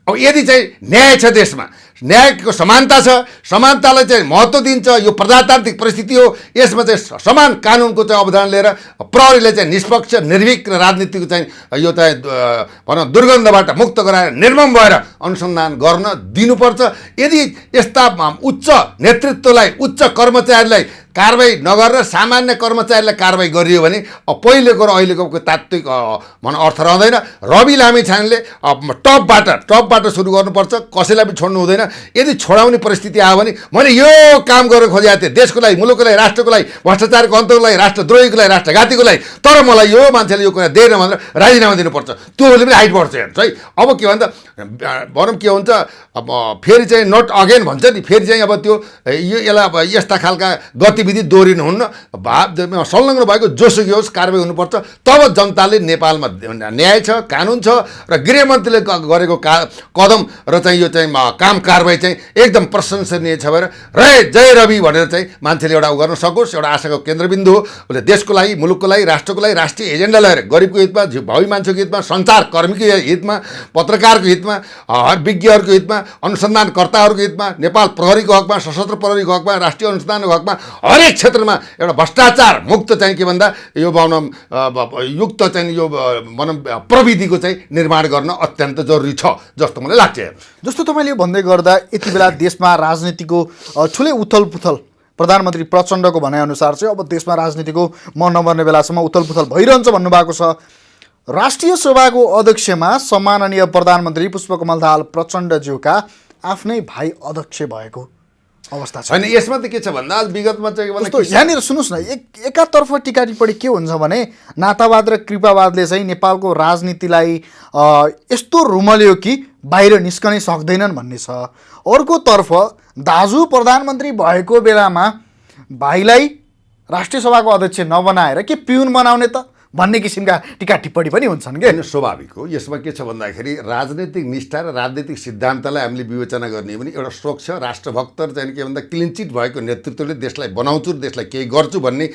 अब यदि चाहिँ न्याय छ देशमा, न्यायको समानता छ, समानतालाई चाहिँ महत्त्व दिन्छ, यो प्रजातान्त्रिक परिस्थिति हो, यसमा चाहिँ समान कानुनको चाहिँ अवधान लिएर प्रहरीले चाहिँ निष्पक्ष, निर्भीक र राजनीतिको चाहिँ यो चाहिँ भनौँ दुर्गन्धबाट मुक्त गराएर निर्मम भएर अनुसन्धान गर्न दिनुपर्छ। यदि यस्ता उच्च नेतृत्वलाई, उच्च कर्मचारीलाई कारबाही नगरेर सामान्य कर्मचारीलाई कारबाही गरियो भने पहिलेको र अहिलेको तात्विक भनौँ अर्थ रहँदैन। रवि लामिछानेले टपबाट सुरु गर्नुपर्छ, कसैलाई पनि छोड्नु हुँदैन। यदि छोडाउने परिस्थिति आयो भने मैले यो काम गरेर खोजेको थिएँ देशको लागि, मुलुकको लागि, राष्ट्रको लागि, भ्रष्टाचारको अन्तको लागि, राष्ट्रद्रोहीको लागि, राष्ट्रघातीको लागि, तर मलाई यो मान्छेले यो कुरा दिएन भनेर राजीनामा दिनुपर्छ। त्यो बेला पनि हाइट बढ्छ हेर्नुहोस् है। अब के भन्दा भनौँ के हुन्छ, अब फेरि चाहिँ नट अगेन भन्छ नि, फेरि चाहिँ अब त्यो यो यसलाई अब यस्ता खालका गतिविधि दोहोरिनुहुन्न। संलग्न भएको जोसुकै होस् कारबाही हुनुपर्छ। तब जनताले नेपालमा न्याय छ, कानुन छ र गृहमन्त्रीले गरेको कदम र चाहिँ यो चाहिँ काम कारबाही चाहिँ एकदम प्रशंसनीय छ भएर रे जय रवि भनेर चाहिँ मान्छेले एउटा गर्न सकोस्, एउटा आशाको केन्द्रबिन्दु हो। उसले देशको लागि, मुलुकको लागि, राष्ट्रको लागि, राष्ट्रिय एजेन्डा लिएर गरिबको हितमा, भावी मान्छेको हितमा, सञ्चारकर्मीको हितमा, पत्रकारको हितमा, विज्ञहरूको हितमा, अनुसन्धानकर्ताहरूको हितमा, नेपाल प्रहरीको हकमा, सशस्त्र प्रहरीको हकमा, राष्ट्रिय अनुसन्धानको हकमा हरेक क्षेत्रमा एउटा भ्रष्टाचार मुक्त चाहिँ के भन्दा यो भनौँ युक्त चाहिँ यो भनौँ प्रविधिको चाहिँ निर्माण गर्न अत्यन्त जरुरी छ जस्तो मलाई लाग्छ। जस्तो तपाईँले भन्दै गर्दा यति बेला देशमा राजनीतिको ठुलै उथल पुथल प्रधानमन्त्री प्रचण्डको भनाइअनुसार चाहिँ अब देशमा राजनीतिको मन नमर्ने बेलासम्म उथल पुथल भइरहन्छ भन्नुभएको छ। राष्ट्रिय सभाको अध्यक्षमा सम्माननीय प्रधानमन्त्री पुष्पकमल दाहाल प्रचण्डज्यूका आफ्नै भाइ अध्यक्ष भएको अवस्था छ। होइन यसमा त के छ भन्दा विगतमा चाहिँ यहाँनिर सुन्नुहोस् न, एकातर्फ टिका टिप्पणी के हुन्छ भने नातावाद र कृपावादले चाहिँ नेपालको राजनीतिलाई यस्तो रुमल्यो कि बाहिर निस्कनै सक्दैनन् भन्ने छ। अर्कोतर्फ दाजु प्रधानमन्त्री भएको बेलामा भाइलाई राष्ट्रिय सभाको अध्यक्ष नबनाएर के पिउन बनाउने त भन्ने किसिमका टिका टिप्पणी पनि हुन्छन् के। स्वाभाविक हो। यसमा के छ भन्दाखेरि राजनैतिक निष्ठा र राजनैतिक सिद्धान्तलाई हामीले विवेचना गर्ने पनि एउटा स्वच्छ राष्ट्रभक्त चाहिँ के भन्दा क्लिनचिट भएको नेतृत्वले देशलाई बनाउँछु र देशलाई केही गर्छु भन्ने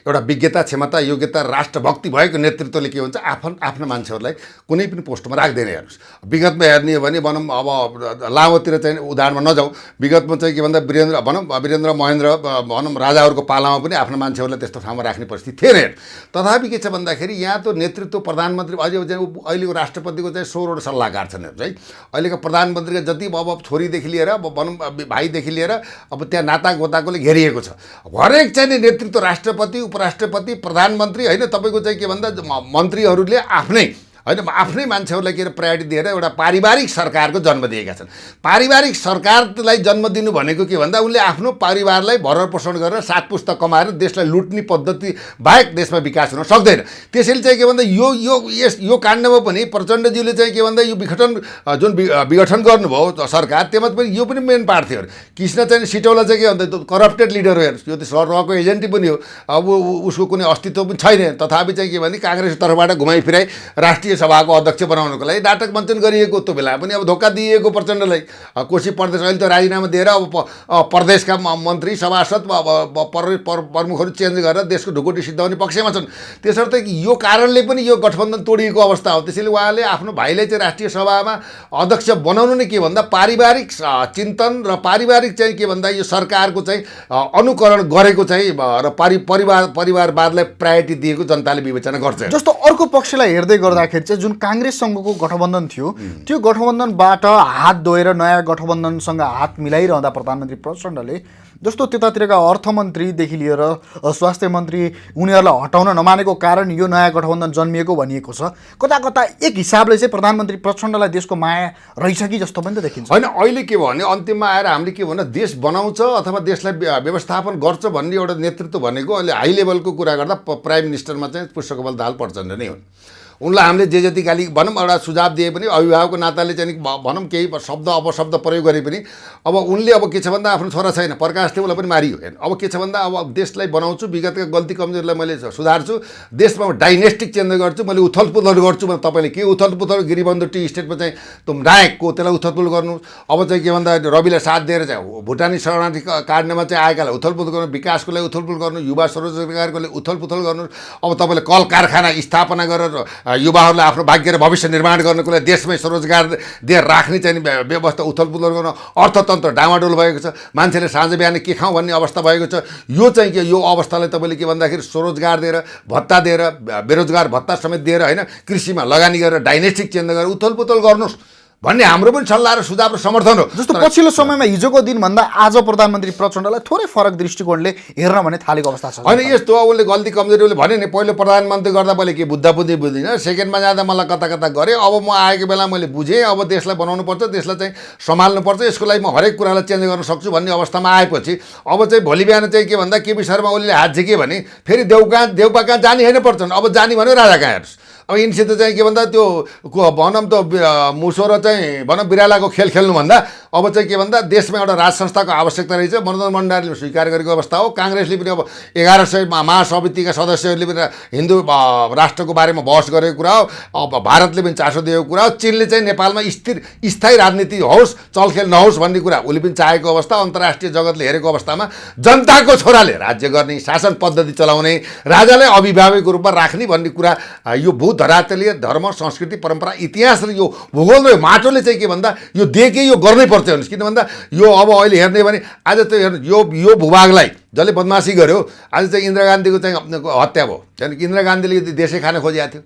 एउटा विज्ञता क्षमता योग्यता राष्ट्रभक्ति भएको नेतृत्वले के हुन्छ आफ्ना मान्छेहरूलाई कुनै पनि पोस्टमा राख्दैन। हेर्नुहोस् विगतमा हेर्ने हो भने भनौँ अब लामोतिर चाहिँ उदाहरणमा नजाउँ, विगतमा चाहिँ के भन्दा वीरेन्द्र महेन्द्र भनौँ राजाहरूको पालामा पनि आफ्ना मान्छेहरूलाई त्यस्तो ठाउँमा राख्ने परिस्थिति थिएन। तथापि के छ भन्दाखेरि यहाँ त नेतृत्व प्रधानमन्त्री अहिलेको राष्ट्रपतिको चाहिँ 16वटा सल्लाहकार छन् है। अहिलेको प्रधानमन्त्रीका जति अब छोरीदेखि लिएर अब भनौँ भाइदेखि लिएर अब त्यहाँ नाता गोताकोले घेरिएको छ। हरेक चाहिँ नेतृत्व राष्ट्रपति उपराष्ट्रपति प्रधानमन्त्री होइन तपाईँको चाहिँ के भन्दा मन्त्रीहरूले आफ्नै मान्छेहरूलाई के अरे प्रायोरिटी दिएर एउटा पारिवारिक सरकारको जन्म दिएका छन्। पारिवारिक सरकारलाई जन्म दिनु भनेको के भन्दा उनले आफ्नो परिवारलाई भरण पोषण गरेर 7 पुस्ता कमाएर देशलाई लुट्ने पद्धति बाहेक देशमा विकास हुन सक्दैन। त्यसैले चाहिँ के भन्दा यो काण्डमा पनि प्रचण्डज्यूले चाहिँ के भन्दा यो विघटन गर्नुभयो सरकार, त्यसमा पनि यो पनि मेन पार्ट थियो। कृष्ण चाहिँ सिटौला चाहिँ के भन्दा करप्टेड लिडर हो। हेर्नुहोस् यो त सरको एजेन्टै पनि हो, अब उसको कुनै अस्तित्व पनि छैन। तथापि चाहिँ के भने काङ्ग्रेसको तर्फबाट घुमाइ फिराइ राष्ट्रिय सभाको अध्यक्ष बनाउनको लागि नाटक मञ्चन गरिएको त्यो बेला पनि अब धोका दिइएको प्रचण्डलाई। कोशी प्रदेश अहिले त राजीनामा दिएर अब प्रदेशका मन्त्री सभासद प्रमुखहरू चेन्ज गरेर देशको ढुकुटी सिद्धाउने पक्षमा छन्। त्यसर्थ यो कारणले पनि यो गठबन्धन तोडिएको अवस्था हो। त्यसैले उहाँले आफ्नो भाइलाई चाहिँ राष्ट्रिय सभामा अध्यक्ष बनाउनु नै के भन्दा पारिवारिक चिन्तन र पारिवारिक चाहिँ के भन्दा यो सरकारको चाहिँ अनुकरण गरेको चाहिँ र परिवारवादलाई प्रायोरिटी दिएको जनताले विवेचना गर्छ। जस्तो अर्को पक्षलाई हेर्दै गर्दाखेरि चाहिँ जुन काङ्ग्रेससँगको गठबन्धन थियो त्यो गठबन्धनबाट हात धोएर नयाँ गठबन्धनसँग हात मिलाइरहँदा प्रधानमन्त्री प्रचण्डले जस्तो त्यतातिरका अर्थमन्त्रीदेखि लिएर स्वास्थ्य मन्त्री उनीहरूलाई हटाउन नमानेको कारण यो नयाँ गठबन्धन जन्मिएको भनिएको छ। कता कता एक हिसाबले चाहिँ प्रधानमन्त्री प्रचण्डलाई देशको माया रहेछ कि जस्तो पनि त देखिन्छ। होइन अहिले के भयो भने अन्तिममा आएर हामीले के भन्दा देश बनाउँछ अथवा देशलाई व्यवस्थापन गर्छ भन्ने एउटा नेतृत्व भनेको अहिले हाई लेभलको कुरा गर्दा प्राइम मिनिस्टरमा चाहिँ पुष्पकमल दाहाल प्रचण्ड नै हुन्। उनलाई हामीले जे जति गाली भनौँ एउटा सुझाव दिए पनि अभिभावकको नाताले चाहिँ भनौँ केही शब्द अपशब्द प्रयोग गरे पनि अब उनले अब के छ भन्दा आफ्नो छोरा छैन प्रकाश थियो उसलाई पनि मारियो। अब के छ भन्दा अब देशलाई बनाउँछु, विगतका गल्ती कमजोरीलाई मैले सुधार्छु, देशमा डाइनेस्टिक चेन्ज गर्छु, मैले उथलपुथल गर्छु। तपाईँले के उथलपुथल गिरिबन्धु टी स्टेटमा चाहिँ तुम नायकको त्यसलाई उथलपुथल गर्नु। अब चाहिँ के भन्दा रविलाई साथ दिएर चाहिँ भुटानी शरणार्थी काट्नेमा चाहिँ आएकालाई उथलपुथल गर्नु, विकासको लागि उथलपुथल गर्नु, युवा स्वरोजगारको लागि उथलपुथल गर्नु। अब तपाईँले कल कारखाना स्थापना गरेर युवाहरूलाई आफ्नो भाग्य र भविष्य निर्माण गर्नको लागि देशमै स्वरोजगार दिएर राख्ने चाहिँ व्यवस्था उथलपुथल गर्न अर्थतन्त्र डामाडोल भएको छ। मान्छेले साँझ बिहान के खाउँ भन्ने अवस्था भएको छ। यो चाहिँ के यो अवस्थालाई तपाईँले के भन्दाखेरि स्वरोजगार दिएर भत्ता दिएर बेरोजगार भत्ता समेत दिएर होइन कृषिमा लगानी गरेर डाइनेस्टिक चेन्ज गरेर उथलपुथल गर्नुहोस् भन्ने हाम्रो पनि सल्लाह र सुझाव र समर्थन हो। जस्तो पछिल्लो समयमा हिजोको दिनभन्दा आज प्रधानमन्त्री प्रचण्डलाई थोरै फरक दृष्टिकोणले हेर्न भने थालेको अवस्था छ। होइन यस्तो उसले गल्ती कमजोरी उसले भने नि पहिलो प्रधानमन्त्री गर्दा मैले के बुद्धि बुझ्दिनँ, सेकेन्डमा जाँदा मलाई कता कता गरेँ। अब म आएको बेला मैले बुझेँ अब देशलाई बनाउनुपर्छ, देशलाई चाहिँ सम्हाल्नुपर्छ, यसको लागि म हरेक कुरालाई चेन्ज गर्न सक्छु भन्ने अवस्थामा आएपछि अब चाहिँ भोलि बिहान चाहिँ के भन्दा केपी शर्मा ओलीले हात झिके भने फेरि देउपा कहाँ जाने होइन पर्छन्। अब जाने भन्यो राजा कहाँ हेर्नुहोस्। अब यिनसित चाहिँ के भन्दा त्यो भनौँ त मुसो र चाहिँ भनौँ बिरालाको खेल खेल्नुभन्दा अब चाहिँ के भन्दा देशमा एउटा राज संस्थाको आवश्यकता रहेछ। मनोरञ्जन भण्डारीले स्वीकार गरेको अवस्था हो। काङ्ग्रेसले पनि अब 1100 महासमितिका सदस्यहरूले पनि हिन्दू राष्ट्रको बारेमा बहस गरेको कुरा हो। अब भारतले पनि चासो दिएको कुरा हो। चीनले चाहिँ नेपालमा स्थायी राजनीति होस्, चलखेल नहोस् भन्ने कुरा उसले पनि चाहेको अवस्था, अन्तर्राष्ट्रिय जगतले हेरेको अवस्थामा जनताको छोराले राज्य गर्ने, शासन पद्धति चलाउने, राजालाई अभिभावकको रूपमा राख्ने भन्ने कुरा यो भू धरातलीय धर्म संस्कृति परम्परा इतिहास र यो भूगोल र माटोले चाहिँ के भन्दा यो देखे यो गर्नै पर्छ। किन भन्दा यो अब अहिले हेर्ने भने आज त हेर्नु यो भूभागलाई जसले बदमासी गर्यो आज चाहिँ इन्दिरा गान्धीको चाहिँ हत्या भयो त्यहाँदेखि इन्दिरा गान्धीले देशै खान खोजिएको थियो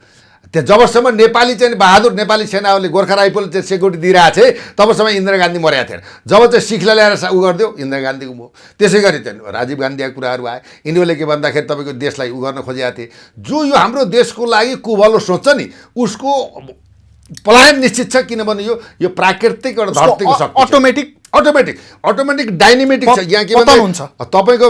त्यो जबसम्म नेपाली चाहिँ बहादुर नेपाली सेनाहरूले गोर्खा राइफल चाहिँ सेक्युरिटी दिइरहेको थिए तबसम्म इन्दिरा गान्धी मरेका थिएन जब चाहिँ सिखलाई ल्याएर उ गरिदियो इन्दिरा गान्धीको भयो त्यसै गरी चाहिँ राजीव गान्धीका कुराहरू आए यिनीहरूले के भन्दाखेरि तपाईँको देशलाई उ गर्न खोजेका थिए जो यो हाम्रो देशको लागि कुभलो सोच्छ नि उसको पलायन निश्चित छ किनभने यो प्राकृतिक एउटा धरतीको शक्ति अटोमेटिक डाइनेमेटिक छ यहाँ के भन्छ तपाईँको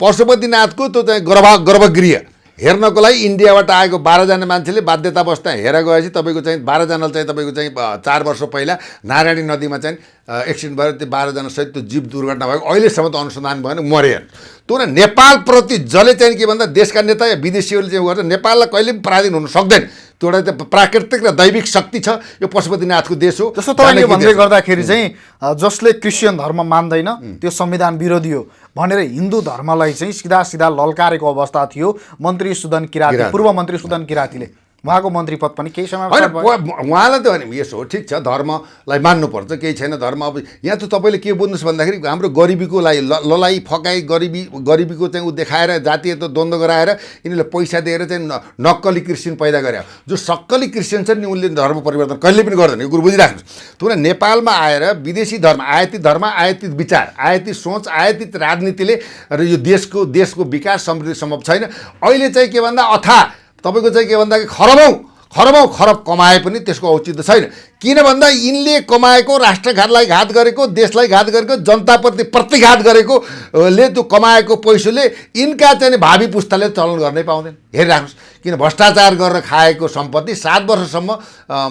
पशुपतिनाथको त्यो चाहिँ गर्भगृह हेर्नको लागि इन्डियाबाट आएको 12जना मान्छेले बाध्यतावश हेरेर गएपछि तपाईँको चाहिँ 12जनाले चाहिँ तपाईँको चाहिँ 4 वर्ष पहिला नारायणी नदीमा चाहिँ एक्सिडेन्ट भएर त्यो 12जना सहित त्यो जीव दुर्घटना भएको अहिलेसम्म त अनुसन्धान भएन मरेन त्यो नेपालप्रति जसले चाहिँ के भन्दा देशका नेता या विदेशीहरूले चाहिँ गर्छ नेपाललाई कहिले पनि पराधीन हुन सक्दैन त्यो एउटा प्राकृतिक र दैविक शक्ति छ यो पशुपतिनाथको देश हो जस्तो तपाईँले भन्दै गर्दाखेरि चाहिँ जसले क्रिस्चियन धर्म मान्दैन त्यो संविधान विरोधी हो भनेर हिन्दू धर्मलाई चाहिँ सिधा सिधा ललकारेको अवस्था थियो मन्त्री सुदन किराती पूर्व मन्त्री सुदन किरातीले उहाँको मन्त्री पद पनि केही समय उहाँलाई त भने यसो ठिक छ धर्मलाई मान्नुपर्छ केही छैन धर्म अब यहाँ त तपाईँले के बुझ्नुहोस् भन्दाखेरि हाम्रो गरिबीको लागि ललाई फकाइ गरिबीको चाहिँ ऊ देखाएर जातीय त द्वन्द्व गराएर यिनीहरूले पैसा दिएर चाहिँ नक्कली क्रिस्चियन पैदा गरे जो सक्कली क्रिस्चियन छ नि उनले धर्म परिवर्तन कहिले पनि गर्दैन यो कुरो बुझिराख्नुहोस् त्यो नेपालमा आएर विदेशी धर्म आयातित विचार आयातित सोच आयातित राजनीतिले र यो देशको विकास समृद्धि सम्भव छैन अहिले चाहिँ के भन्दा तपाईँको चाहिँ के भन्दाखेरि खरब कमाए पनि त्यसको औचित्य छैन किन भन्दा यिनले कमाएको राष्ट्रघातलाई घात गरेको देशलाई घात गरेको जनताप्रति प्रतिघात गरेको ले त्यो कमाएको पैसाले यिनका चाहिँ भावी पुस्ताले चलन गर्नै पाउँदैन हेरिराख्नुहोस् किन भ्रष्टाचार गरेर खाएको सम्पत्ति 7 वर्षसम्म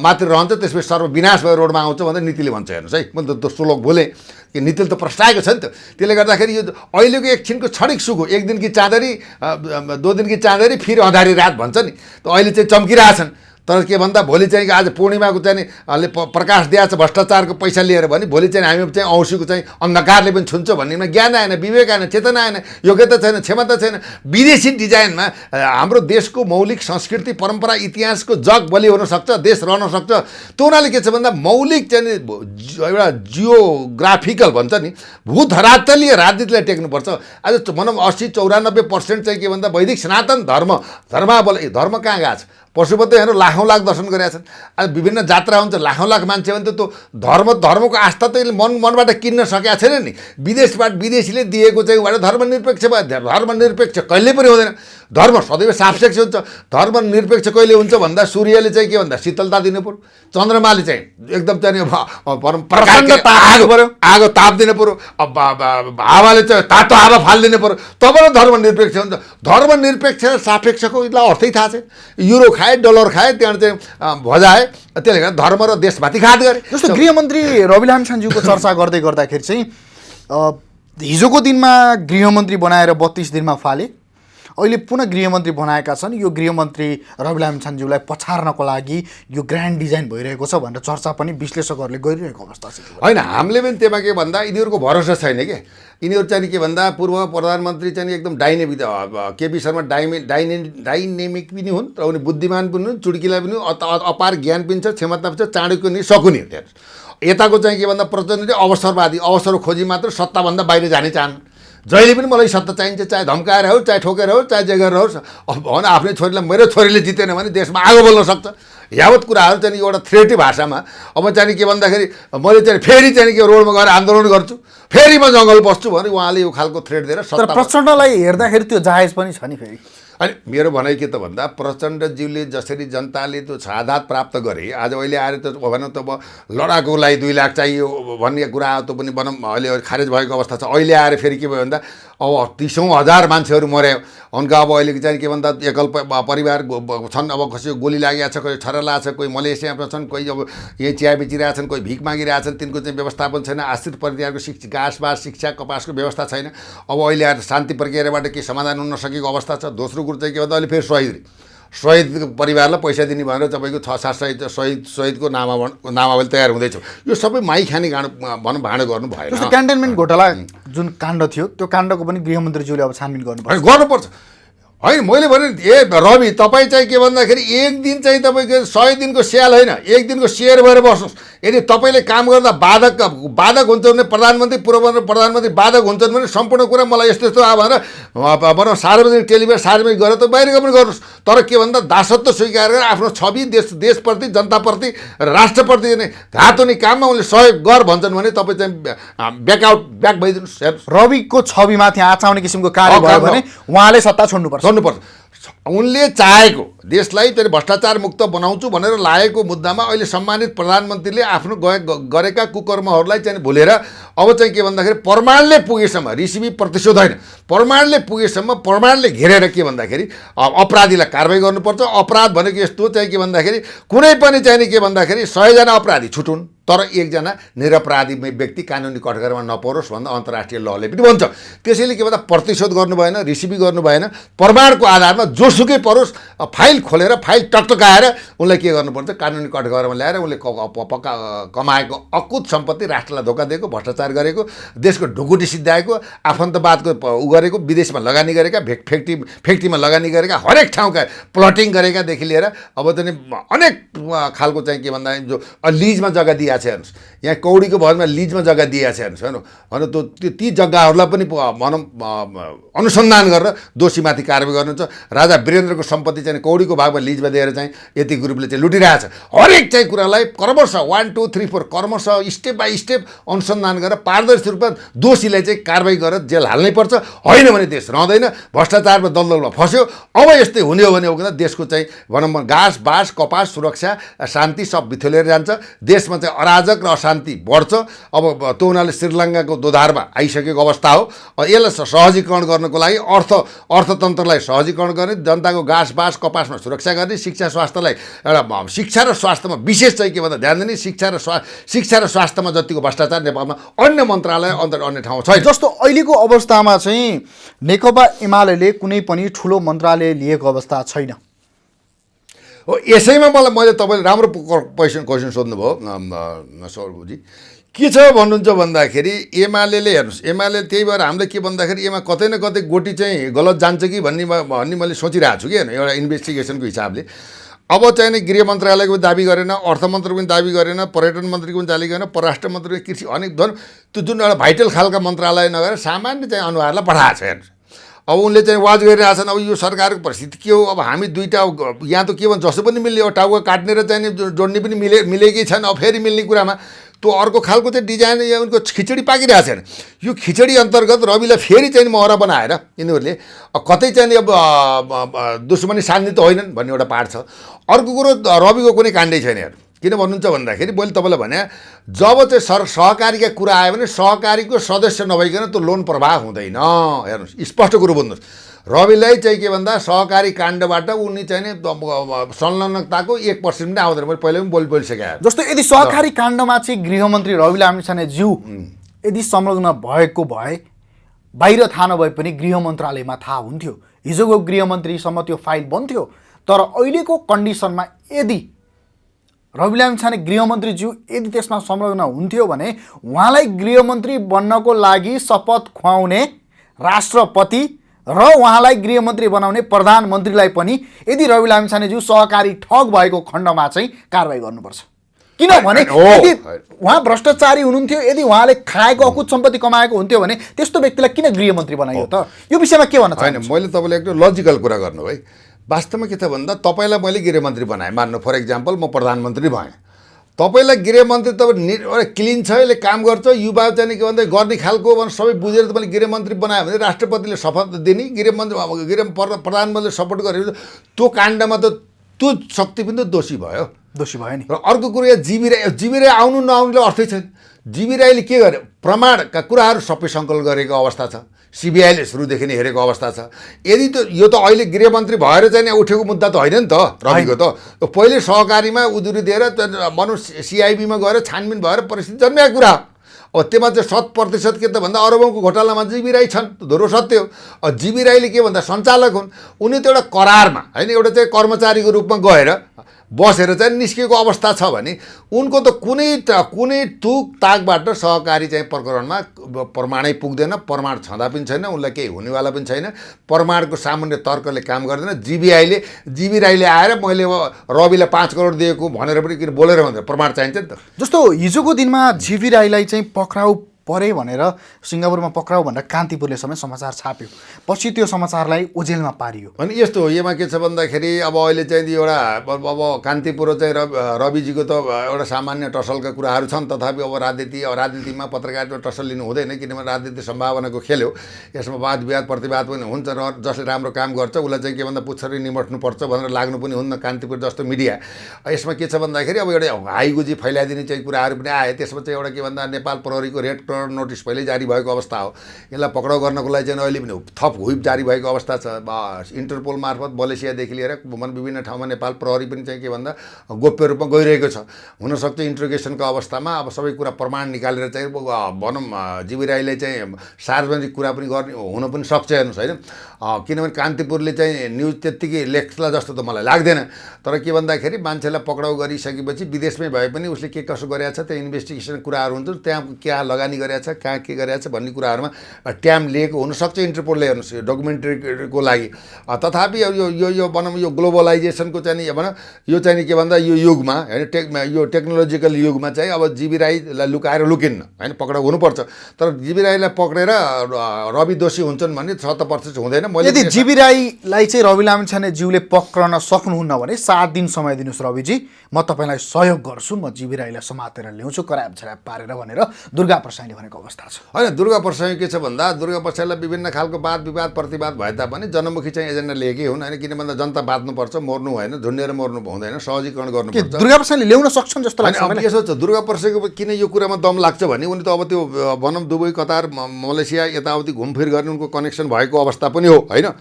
मात्र रहन्छ त्यसपछि सर्वविनाश भएर रोडमा आउँछ भनेर नीतिले भन्छ हेर्नुहोस् है मैले त श्लोक बोलेँ कि नीतिले त प्रस्ताएको छ नि त त्यसले गर्दाखेरि यो अहिलेको एकछिनको क्षणिक सुख हो एक दिन कि चाँदरी 2 दिन कि चाँदरी फेरि अँधारी रात भन्छ नि त अहिले चाहिँ चम्किरहेछन् तर के भन्दा भोलि चाहिँ आज पूर्णिमाको चाहिँ अलि प्रकाश दिएको छ भ्रष्टाचारको पैसा लिएर भने भोलि चाहिँ हामी चाहिँ औँसीको चाहिँ अन्धकारले पनि छुन्छ भन्नेमा ज्ञान आएन विवेक आएन चेतना आएन योग्यता छैन क्षमता छैन विदेशी डिजाइनमा हाम्रो देशको मौलिक संस्कृति परम्परा इतिहासको जग बलि हुनसक्छ देश रहन सक्छ त्यो हुनाले के छ भन्दा मौलिक चाहिँ एउटा जियोग्राफिकल भन्छ नि भूधरातलीय राजनीतिलाई टेक्नुपर्छ आज भनौँ 80-94% चाहिँ के भन्दा वैदिक सनातन धर्मावलम्बी धर्म कहाँ गएको छ पशुपति हेर्नु लाख दर्शन गरेका छन् आज विभिन्न जात्रा हुन्छ लाख मान्छे भने त त्यो धर्मको आस्था त मनबाट किन्न सकेका छैन नि विदेशीले दिएको चाहिँ उहाँले धर्मनिरपेक्ष भयो धर्मनिरपेक्ष कहिले पनि हुँदैन धर्म सदैव सापेक्ष हुन्छ धर्मनिरपेक्ष कहिले हुन्छ भन्दा सूर्यले चाहिँ के भन्दा शीतलता दिनु पर्यो चन्द्रमाले चाहिँ एकदम चाहिँ आगो ताप दिनु पर्यो हावाले चाहिँ तातो हावा फालिदिनु पर्यो तब धर्मनिरपेक्ष हुन्छ धर्मनिरपेक्ष र सापेक्षको अर्थै थाहा छैन युरो खाए डलर खाए त्यहाँ चाहिँ भजाए त्यसले गर्दा धर्म र देशमाथि घात गरे जस्तो गृहमन्त्री रवि लामिछानेज्यूको चर्चा गर्दाखेरि चाहिँ हिजोको दिनमा गृहमन्त्री बनाएर 32 दिनमा फाले अहिले पुनः गृहमन्त्री बनाएका छन् यो गृहमन्त्री रवि लामिछानेज्यूलाई पछार्नको लागि यो ग्रान्ड डिजाइन भइरहेको छ भनेर चर्चा पनि विश्लेषकहरूले गरिरहेको अवस्था छ होइन हामीले पनि त्यसमा के भन्दा यिनीहरूको भरोसा छैन के यिनीहरू चाहिँ के भन्दा पूर्व प्रधानमन्त्री चाहिँ एकदम केपी शर्मा डाइनेमिक पनि हुन् र उनी बुद्धिमान पनि हुन् चुड्किला पनि अपार ज्ञान पनि छ क्षमता पनि छ चाँडो नि सकुनी यताको चाहिँ के भन्दा प्रचण्डले अवसरवादी अवसर खोजी मात्र सत्ताभन्दा बाहिर जाने चाहनु जहिले पनि मलाई सत्ता चाहिन्छ चाहे धम्काएर होस् चाहे ठोकेर होस् चाहे जे गरेर होस् भन आफ्नै छोरीलाई मेरो छोरीले जितेन भने देशमा आगो बोल्न सक्छ यावत कुराहरू चाहिँ एउटा थ्रेटी भाषामा अब चाहिँ के भन्दाखेरि मैले चाहिँ फेरि चाहिँ के रोडमा गएर आन्दोलन गर्छु फेरि म जङ्गल बस्छु भने उहाँले यो खालको थ्रेट दिएर सत्ता प्रचण्डलाई हेर्दाखेरि त्यो जायज पनि छ नि फेरि अनि मेरो भनाइ के त भन्दा प्रचण्डज्यूले जसरी जनताले त्यो छादात प्राप्त गरे आज अहिले आएर त भनौँ त अब लडाकुको लागि 2 लाख चाहियो भन्ने कुरा त पनि भनौँ अहिले खारेज भएको अवस्था छ अहिले आएर फेरि के भयो भन्दा अब 30,000 मान्छेहरू मर्यो उनका अब अहिले चाहिँ के भन्दा एकल परिवार छन् अब कसैको गोली लागेको छ कोही छरला छ कोही मलेसियामा छन् कोही अब यही चिया बेचिरहेछन् कोही भिख मागिरहेछन् तिनको चाहिँ व्यवस्थापन छैन आश्रित परिवारको घाँसबास शिक्षा कपासको व्यवस्था छैन अब अहिले आएर शान्ति प्रक्रियाबाट केही समाधान हुन नसकेको अवस्था छ दोस्रो कुरो चाहिँ के भन्दा अहिले फेरि शहीद परिवारलाई पैसा दिने भनेर तपाईँको 6-7 शहीदको नामावली तयार हुँदैछ यो सबै माई खाने भनौँ भाँडो गर्नु भएन जस्तो क्यान्टनमेन्ट घोटाला जुन काण्ड थियो त्यो काण्डको पनि गृहमन्त्रीज्यूले अब छानबिन गर्नुपर्छ होइन मैले भने ए रवि तपाईँ चाहिँ के भन्दाखेरि एक दिन चाहिँ तपाईँको 100 दिनको स्याल होइन, एक दिनको सेयर भएर बस्नुहोस्। यदि तपाईँले काम गर्दा बाधक हुन्छ भने प्रधानमन्त्री पूर्व प्रधानमन्त्री बाधक हुन्छन् भने सम्पूर्ण कुरा मलाई यस्तो यस्तो आ भनेर भनौँ सार्वजनिक टेलिभिजन सार्वजनिक गरेर त बाहिर पनि गर्नुहोस्। तर के भन्दा दासत्व स्वीकार गरेर आफ्नो छवि देशप्रति जनताप्रति राष्ट्रप्रति नै हातोनी काममा उनले सहयोग गर भन्छन् भने तपाईँ चाहिँ ब्याक भइदिनुहोस्। हेर्नुहोस् रविको छविमाथि आँचाउने किसिमको कार्य भयो भने उहाँले सत्ता छोड्नुपर्छ। उनले चाहेको देशलाई चाहिँ भ्रष्टाचार मुक्त बनाउँछु भनेर लागेको मुद्दामा अहिले सम्मानित प्रधानमन्त्रीले आफ्नो गरेका कुकर्महरूलाई चाहिँ भुलेर अब चाहिँ के भन्दाखेरि प्रमाणले पुगेसम्म रिसिभी प्रतिशोध होइन, प्रमाणले पुगेसम्म प्रमाणले घेरेर के भन्दाखेरि अपराधीलाई कारवाही गर्नुपर्छ। अपराध भनेको यस्तो चाहिँ के भन्दाखेरि कुनै पनि चाहिँ के भन्दाखेरि 100 जना अपराधी छुटुन् तर एकजना निरपराधी व्यक्ति कानुनी कठघरामा नपरोस् भन्दा अन्तर्राष्ट्रिय लले पनि भन्छ। त्यसैले के भन्दा प्रतिशोध गर्नु भएन, रिसिभी गर्नु भएन, प्रमाणको आधारमा जोसुकै परोस् फाइल खोलेर फाइल टकटकाएर उनलाई के गर्नुपर्छ कानुनी कठघरामा ल्याएर उनले कमाएको अकुत सम्पत्ति राष्ट्रलाई धोका दिएको, भ्रष्टाचार गरेको, देशको ढुकुटी सिद्ध्याएको, आफन्तवादको उ गरेको, विदेशमा लगानी गरेका, फ्याक्ट्रीमा लगानी गरेका, हरेक ठाउँका प्लटिङ गरेकादेखि लिएर अब चाहिँ अनेक खालको चाहिँ के भन्दा जो लिजमा जग्गा दिएको छ। हेर्नुहोस् यहाँ कौडीको भरमा लिजमा जग्गा दिएको छ। हेर्नुहोस् त्यो ती जग्गाहरूलाई पनि भनौँ अनुसन्धान गरेर दोषीमाथि कारवाही गर्नुहुन्छ। राजा वीरेन्द्रको सम्पत्ति चाहिँ कौडीको भागमा लिजमा दिएर चाहिँ यति ग्रुपले चाहिँ लुटिरहेछ। हरेक चाहिँ कुरालाई क्रमशः 1 2 3 4 क्रमशः स्टेप बाई स्टेप अनुसन्धान गरेर पारदर्शी रूपमा दोषीलाई चाहिँ कारवाही गरेर जेल हाल्नै पर्छ। होइन भने देश रहँदैन, भ्रष्टाचारमा दलदलमा फस्यो। अब यस्तै हुने हो भने हो देशको चाहिँ भनौँ घाँस बाँस कपास सुरक्षा शान्ति सब बिथोलेर जान्छ। देशमा चाहिँ अराजक र अशान्ति बढ्छ। अब त्यो हुनाले श्रीलङ्काको दोधारमा आइसकेको अवस्था हो। यसलाई सहजीकरण गर्नको लागि अर्थतन्त्रलाई सहजीकरण गर्ने, जनताको घाँस बाँस कपासमा सुरक्षा गर्ने, शिक्षा स्वास्थ्यलाई एउटा शिक्षा र स्वास्थ्यमा विशेष चाहिँ के भन्दा ध्यान दिने। शिक्षा र स्वास्थ्यमा जतिको भ्रष्टाचार नेपालमा अन्य मन्त्रालय अन्य ठाउँ छैन। जस्तो अहिलेको अवस्थामा चाहिँ नेकपा एमाले कुनै पनि ठुलो मन्त्रालय लिएको अवस्था छैन। हो यसैमा मैले तपाईँले राम्रो क्वेसन सोध्नुभयो सौरभजी। के छ भन्नुहुन्छ भन्दाखेरि एमाले हेर्नुहोस्, एमाले त्यही भएर हामीले के भन्दाखेरि एमा कतै न कतै गोटी चाहिँ गलत जान्छ कि भन्ने मैले सोचिरहेको छु कि होइन एउटा इन्भेस्टिगेसनको हिसाबले। अब चाहिँ नि गृह मन्त्रालयको पनि दाबी गरेन, अर्थमन्त्रीको पनि दाबी गरेन, पर्यटन मन्त्रीको पनि दाबी गरेन, परराष्ट्र मन्त्री कृषि अनेक धन त्यो जुन एउटा भाइटल खालका मन्त्रालय नगरेर सामान्य चाहिँ अनुहारलाई पठाएको छ। हेर्नुहोस् अब उनले चाहिँ वाच गरिरहेछन् अब यो सरकारको परिस्थिति के हो। अब हामी दुईवटा यहाँ त के भन्छ जसो पनि मिल्ने, एउटा टाउको काट्ने र चाहिँ जोड्ने पनि मिलेकै छैन। अब फेरि मिल्ने कुरामा त्यो अर्को खालको चाहिँ डिजाइन उनको खिचडी पाकिरहेको छैन। यो खिचडी अन्तर्गत रविलाई फेरि चाहिँ महरा बनाएर यिनीहरूले कतै चाहिँ अब दुश्मनी सान्ने त होइनन् भन्ने एउटा पाठ छ। अर्को कुरो रविको कुनै काण्डै छैन। हेर्नु किन भन्नुहुन्छ भन्दाखेरि मैले तपाईँलाई भने जब चाहिँ सहकारीका कुरा आयो भने सहकारीको सदस्य नभइकन त्यो लोन प्रवाह हुँदैन। हेर्नुहोस् स्पष्ट कुरो बुझ्नुहोस्, रविलाई चाहिँ के भन्दा सहकारी काण्डबाट उनी चाहिँ संलग्नताको 1% पनि आउँदैन। मैले पहिले पनि बोलिसकेँ। जस्तो यदि सहकारी काण्डमा चाहिँ गृहमन्त्री रवि लामिछानेज्यू यदि संलग्न भएको भए बाहिर थाहा नभए पनि गृह मन्त्रालयमा थाहा हुन्थ्यो, हिजोको गृहमन्त्रीसम्म त्यो फाइल बन्थ्यो। तर अहिलेको कन्डिसनमा यदि रवि लामिछाने गृहमन्त्रीज्यू यदि त्यसमा संलग्न हुन्थ्यो भने उहाँलाई गृहमन्त्री बन्नको लागि शपथ खुवाउने राष्ट्रपति र उहाँलाई गृहमन्त्री बनाउने प्रधानमन्त्रीलाई पनि यदि रवि लामिछानेज्यू सहकारी ठग भएको खण्डमा चाहिँ कारवाही गर्नुपर्छ। किनभने यदि उहाँ भ्रष्टाचारी हुनुहुन्थ्यो, यदि उहाँले खाएको अकुत सम्पत्ति कमाएको हुन्थ्यो भने त्यस्तो व्यक्तिलाई किन गृहमन्त्री बनाइयो त? यो विषयमा के भन्न चाहनुहुन्छ? मैले तपाईँलाई एकदम लजिकल कुरा गर्नु है। वास्तवमा के छ भन्दा तपाईँलाई मैले गृहमन्त्री बनाएँ, मान्नु फर इक्जाम्पल म प्रधानमन्त्री भएँ, तपाईँलाई गृहमन्त्री तपाईँ एउटा क्लिन छ, यसले काम गर्छ, युवा चाहिँ के भन्दा गर्ने खालको सबै बुझेर तपाईँले गृहमन्त्री बनायो भने राष्ट्रपतिले शपथ दिने, प्रधानमन्त्रीले सपोर्ट गरेर त्यो काण्डमा त त्यो शक्ति पनि त दोषी भयो नि। र अर्को कुरो यहाँ जीवी राई आउनु नआउनुले अर्थै छैन। जीवी राईले के गर्यो, प्रमाणका कुराहरू सबै सङ्कलन गरेको अवस्था छ, सिबिआईले सुरुदेखि नै हेरेको अवस्था छ। यदि त यो त अहिले गृहमन्त्री भएर चाहिँ उठेको मुद्दा त होइन नि त रविको। त पहिले सहकारीमा उजुरी दिएर भनौँ सिआइबीमा गएर छानबिन भएर परिस्थिति जन्मिएको कुरा हो। अब त्यसमा चाहिँ 100% के त भन्दा अरबौँको घोटालामा जीवी राई छन्, धुरो सत्य हो। जीवी राईले के भन्दा सञ्चालक हुन्, उनी त एउटा करारमा होइन एउटा चाहिँ कर्मचारीको रूपमा गएर बसेर चाहिँ निस्केको अवस्था छ भने उनको त कुनै तुक ताकबाट सहकारी चाहिँ प्रकरणमा प्रमाणै पुग्दैन, प्रमाण छँदा पनि छैन, उनलाई केही हुनेवाला पनि छैन, प्रमाणको सामान्य तर्कले काम गर्दैन। जीवी राईले आएर मैले रविलाई 5 करोड दिएको भनेर पनि किन बोलेर भन्दा प्रमाण चाहिन्छ नि त। जस्तो हिजोको दिनमा जीवी राईलाई चाहिँ पक्राउ परे भनेर सिङ्गापुरमा पक्राउ भनेर कान्तिपुरले समय समाचार छाप्यो, पछि त्यो समाचारलाई ओझेलमा पारियो। अनि यस्तो हो, यसमा के छ भन्दाखेरि अब अहिले चाहिँ एउटा अब कान्तिपुर चाहिँ रविजीको त एउटा सामान्य टसलका कुराहरू छन्, तथापि अब राजनीतिमा पत्रकारिता टसल लिनु हुँदैन, किनभने राजनीति सम्भावनाको खेल हो। यसमा वाद विवाद प्रतिवाद पनि हुन्छ र जसले राम्रो काम गर्छ उसलाई चाहिँ के भन्दा पुच्छरी निमट्नुपर्छ भनेर लाग्नु पनि हुन्न। कान्तिपुर जस्तो मिडिया यसमा के छ भन्दाखेरि अब एउटा हाइगुजी फैलाइदिने चाहिँ कुराहरू पनि आए। त्यसमा चाहिँ एउटा के भन्दा नेपाल प्रहरीको रेड नोटिस पहिल्यै जारी भएको अवस्था हो। यसलाई पक्राउ गर्नको लागि चाहिँ अहिले पनि थप हुइप जारी भएको अवस्था छ। इन्टरपोल मार्फत मलेसियादेखि लिएर विभिन्न ठाउँमा नेपाल प्रहरी पनि चाहिँ के भन्दा गोप्य रूपमा गइरहेको छ। हुनसक्छ इन्ट्रोगेसनको अवस्थामा अब सबै कुरा प्रमाण निकालेर चाहिँ भनौँ जीवी राईले चाहिँ सार्वजनिक कुरा पनि गर्ने हुन पनि सक्छ हेर्नुहोस् होइन। किनभने कान्तिपुरले चाहिँ न्युज त्यत्तिकै लेख्ला जस्तो त मलाई लाग्दैन। तर के भन्दाखेरि मान्छेलाई पक्राउ गरिसकेपछि विदेशमै भए पनि उसले के कसो गरेको छ त्यो इन्भेस्टिगेसन कुराहरू हुन्छ, त्यहाँ क्या लगानी गरेको छ, कहाँ के गरेको छ भन्ने कुराहरूमा ट्याम लिएको हुनसक्छ इन्टरपोलले हेर्नुहोस् डकुमेन्ट्रीको लागि। तथापि अब यो भनौँ यो ग्लोबलाइजेसनको चाहिँ भनौँ यो चाहिँ के भन्दा यो युगमा होइन यो टेक्नोलोजिकल युगमा चाहिँ अब जीवी राईलाई लुकाएर लुकिन्न होइन, पक्राउ हुनुपर्छ। तर जीवी राईलाई पक्रेर रवि दोषी हुन्छन् भने 100% हुँदैन। यदि जीवी राईलाई चाहिँ रवि लामिछानेज्यूले पक्रन सक्नुहुन्न भने 7 दिन समय दिनुहोस् रविजी, म तपाईँलाई सहयोग गर्छु, म जीवी राईलाई समातेर ल्याउँछु कराप छराप पारेर भनेर दुर्गा प्रसाईले भनेको अवस्था छ। होइन, दुर्गा प्रसाई के छ भन्दा दुर्गा प्रसाईलाई विभिन्न खालको वाद विवाद प्रतिवाद भए तापनि जनमुखी चाहिँ एजेन्डा लिएकै हुन् होइन। किन भन्दा जनता बाँच्नुपर्छ, मर्नु भएन, झुन्डेर मर्नु हुँदैन, सहजीकरण गर्नुपर्छ। दुर्गा प्रसाईले ल्याउन सक्छन् जस्तो लाग्छ मलाई। यसो छ, दुर्गा प्रसाईको किन यो कुरामा दम लाग्छ भने उनी त अब त्यो भनौँ दुबई कतार मलेसिया यताउति घुमफिर गर्ने उनको कनेक्सन भएको अवस्था पनि हो होइन।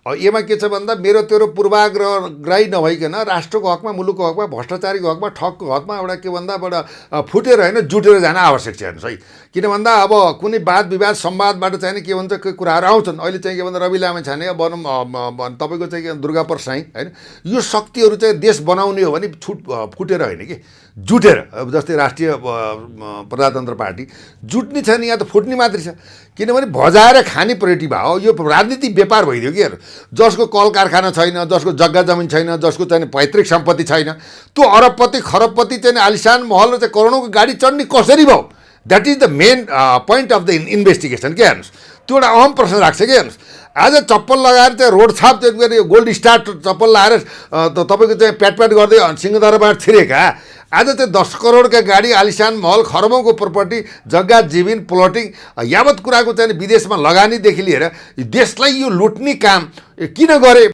यसमा के छ भन्दा मेरो तेरो पूर्वाग्रही नभइकन राष्ट्रको हकमा, मुलुकको हकमा, भ्रष्टाचारीको हकमा, ठगको हकमा एउटा के भन्दा फुटेर होइन जुटेर जान आवश्यक छ हेर्नुहोस् है। किन भन्दा अब कुनै वाद विवाद संवादबाट चाहिँ के भन्छ के कुराहरू आउँछन्। अहिले चाहिँ के भन्दा रवि लामिछाने भनौँ तपाईँको चाहिँ दुर्गा प्रसाई होइन, यो शक्तिहरू चाहिँ देश बनाउने हो भने फुटेर होइन कि जुटेर, अब जस्तै राष्ट्रिय प्रजातन्त्र पार्टी जुट्ने छ नि, यहाँ त फुट्ने मात्रै छ। किनभने भजाएर खाने प्रतिभा हो यो, राजनीति व्यापार भइदियो कि। जसको कल कारखाना छैन, जसको जग्गा जमिन छैन, जसको चाहिँ पैतृक सम्पत्ति छैन, त्यो अरबपति खरबपति चाहिँ आलिशान महल र चाहिँ करोडौँको गाडी चढ्ने कसरी भयो? That is the main point of the investigation के हेर्नुहोस्। त्यो एउटा अहम प्रश्न राख्छ कि हेर्नुहोस्। आज चप्पल लगाएर चाहिँ रोड छाप चाहिँ गोल्ड स्टार चप्पल लगाएर तपाईँको चाहिँ प्याटप्याट गर्दै सिंहदरबार छिरेका आज चाहिँ 10 करोडका गाडी, आलिशान महल, खरबौँको प्रपर्टी, जग्गा जमिन प्लटिङ यावत कुराको चाहिँ विदेशमा लगानीदेखि लिएर देशलाई यो लुट्ने काम किन गरे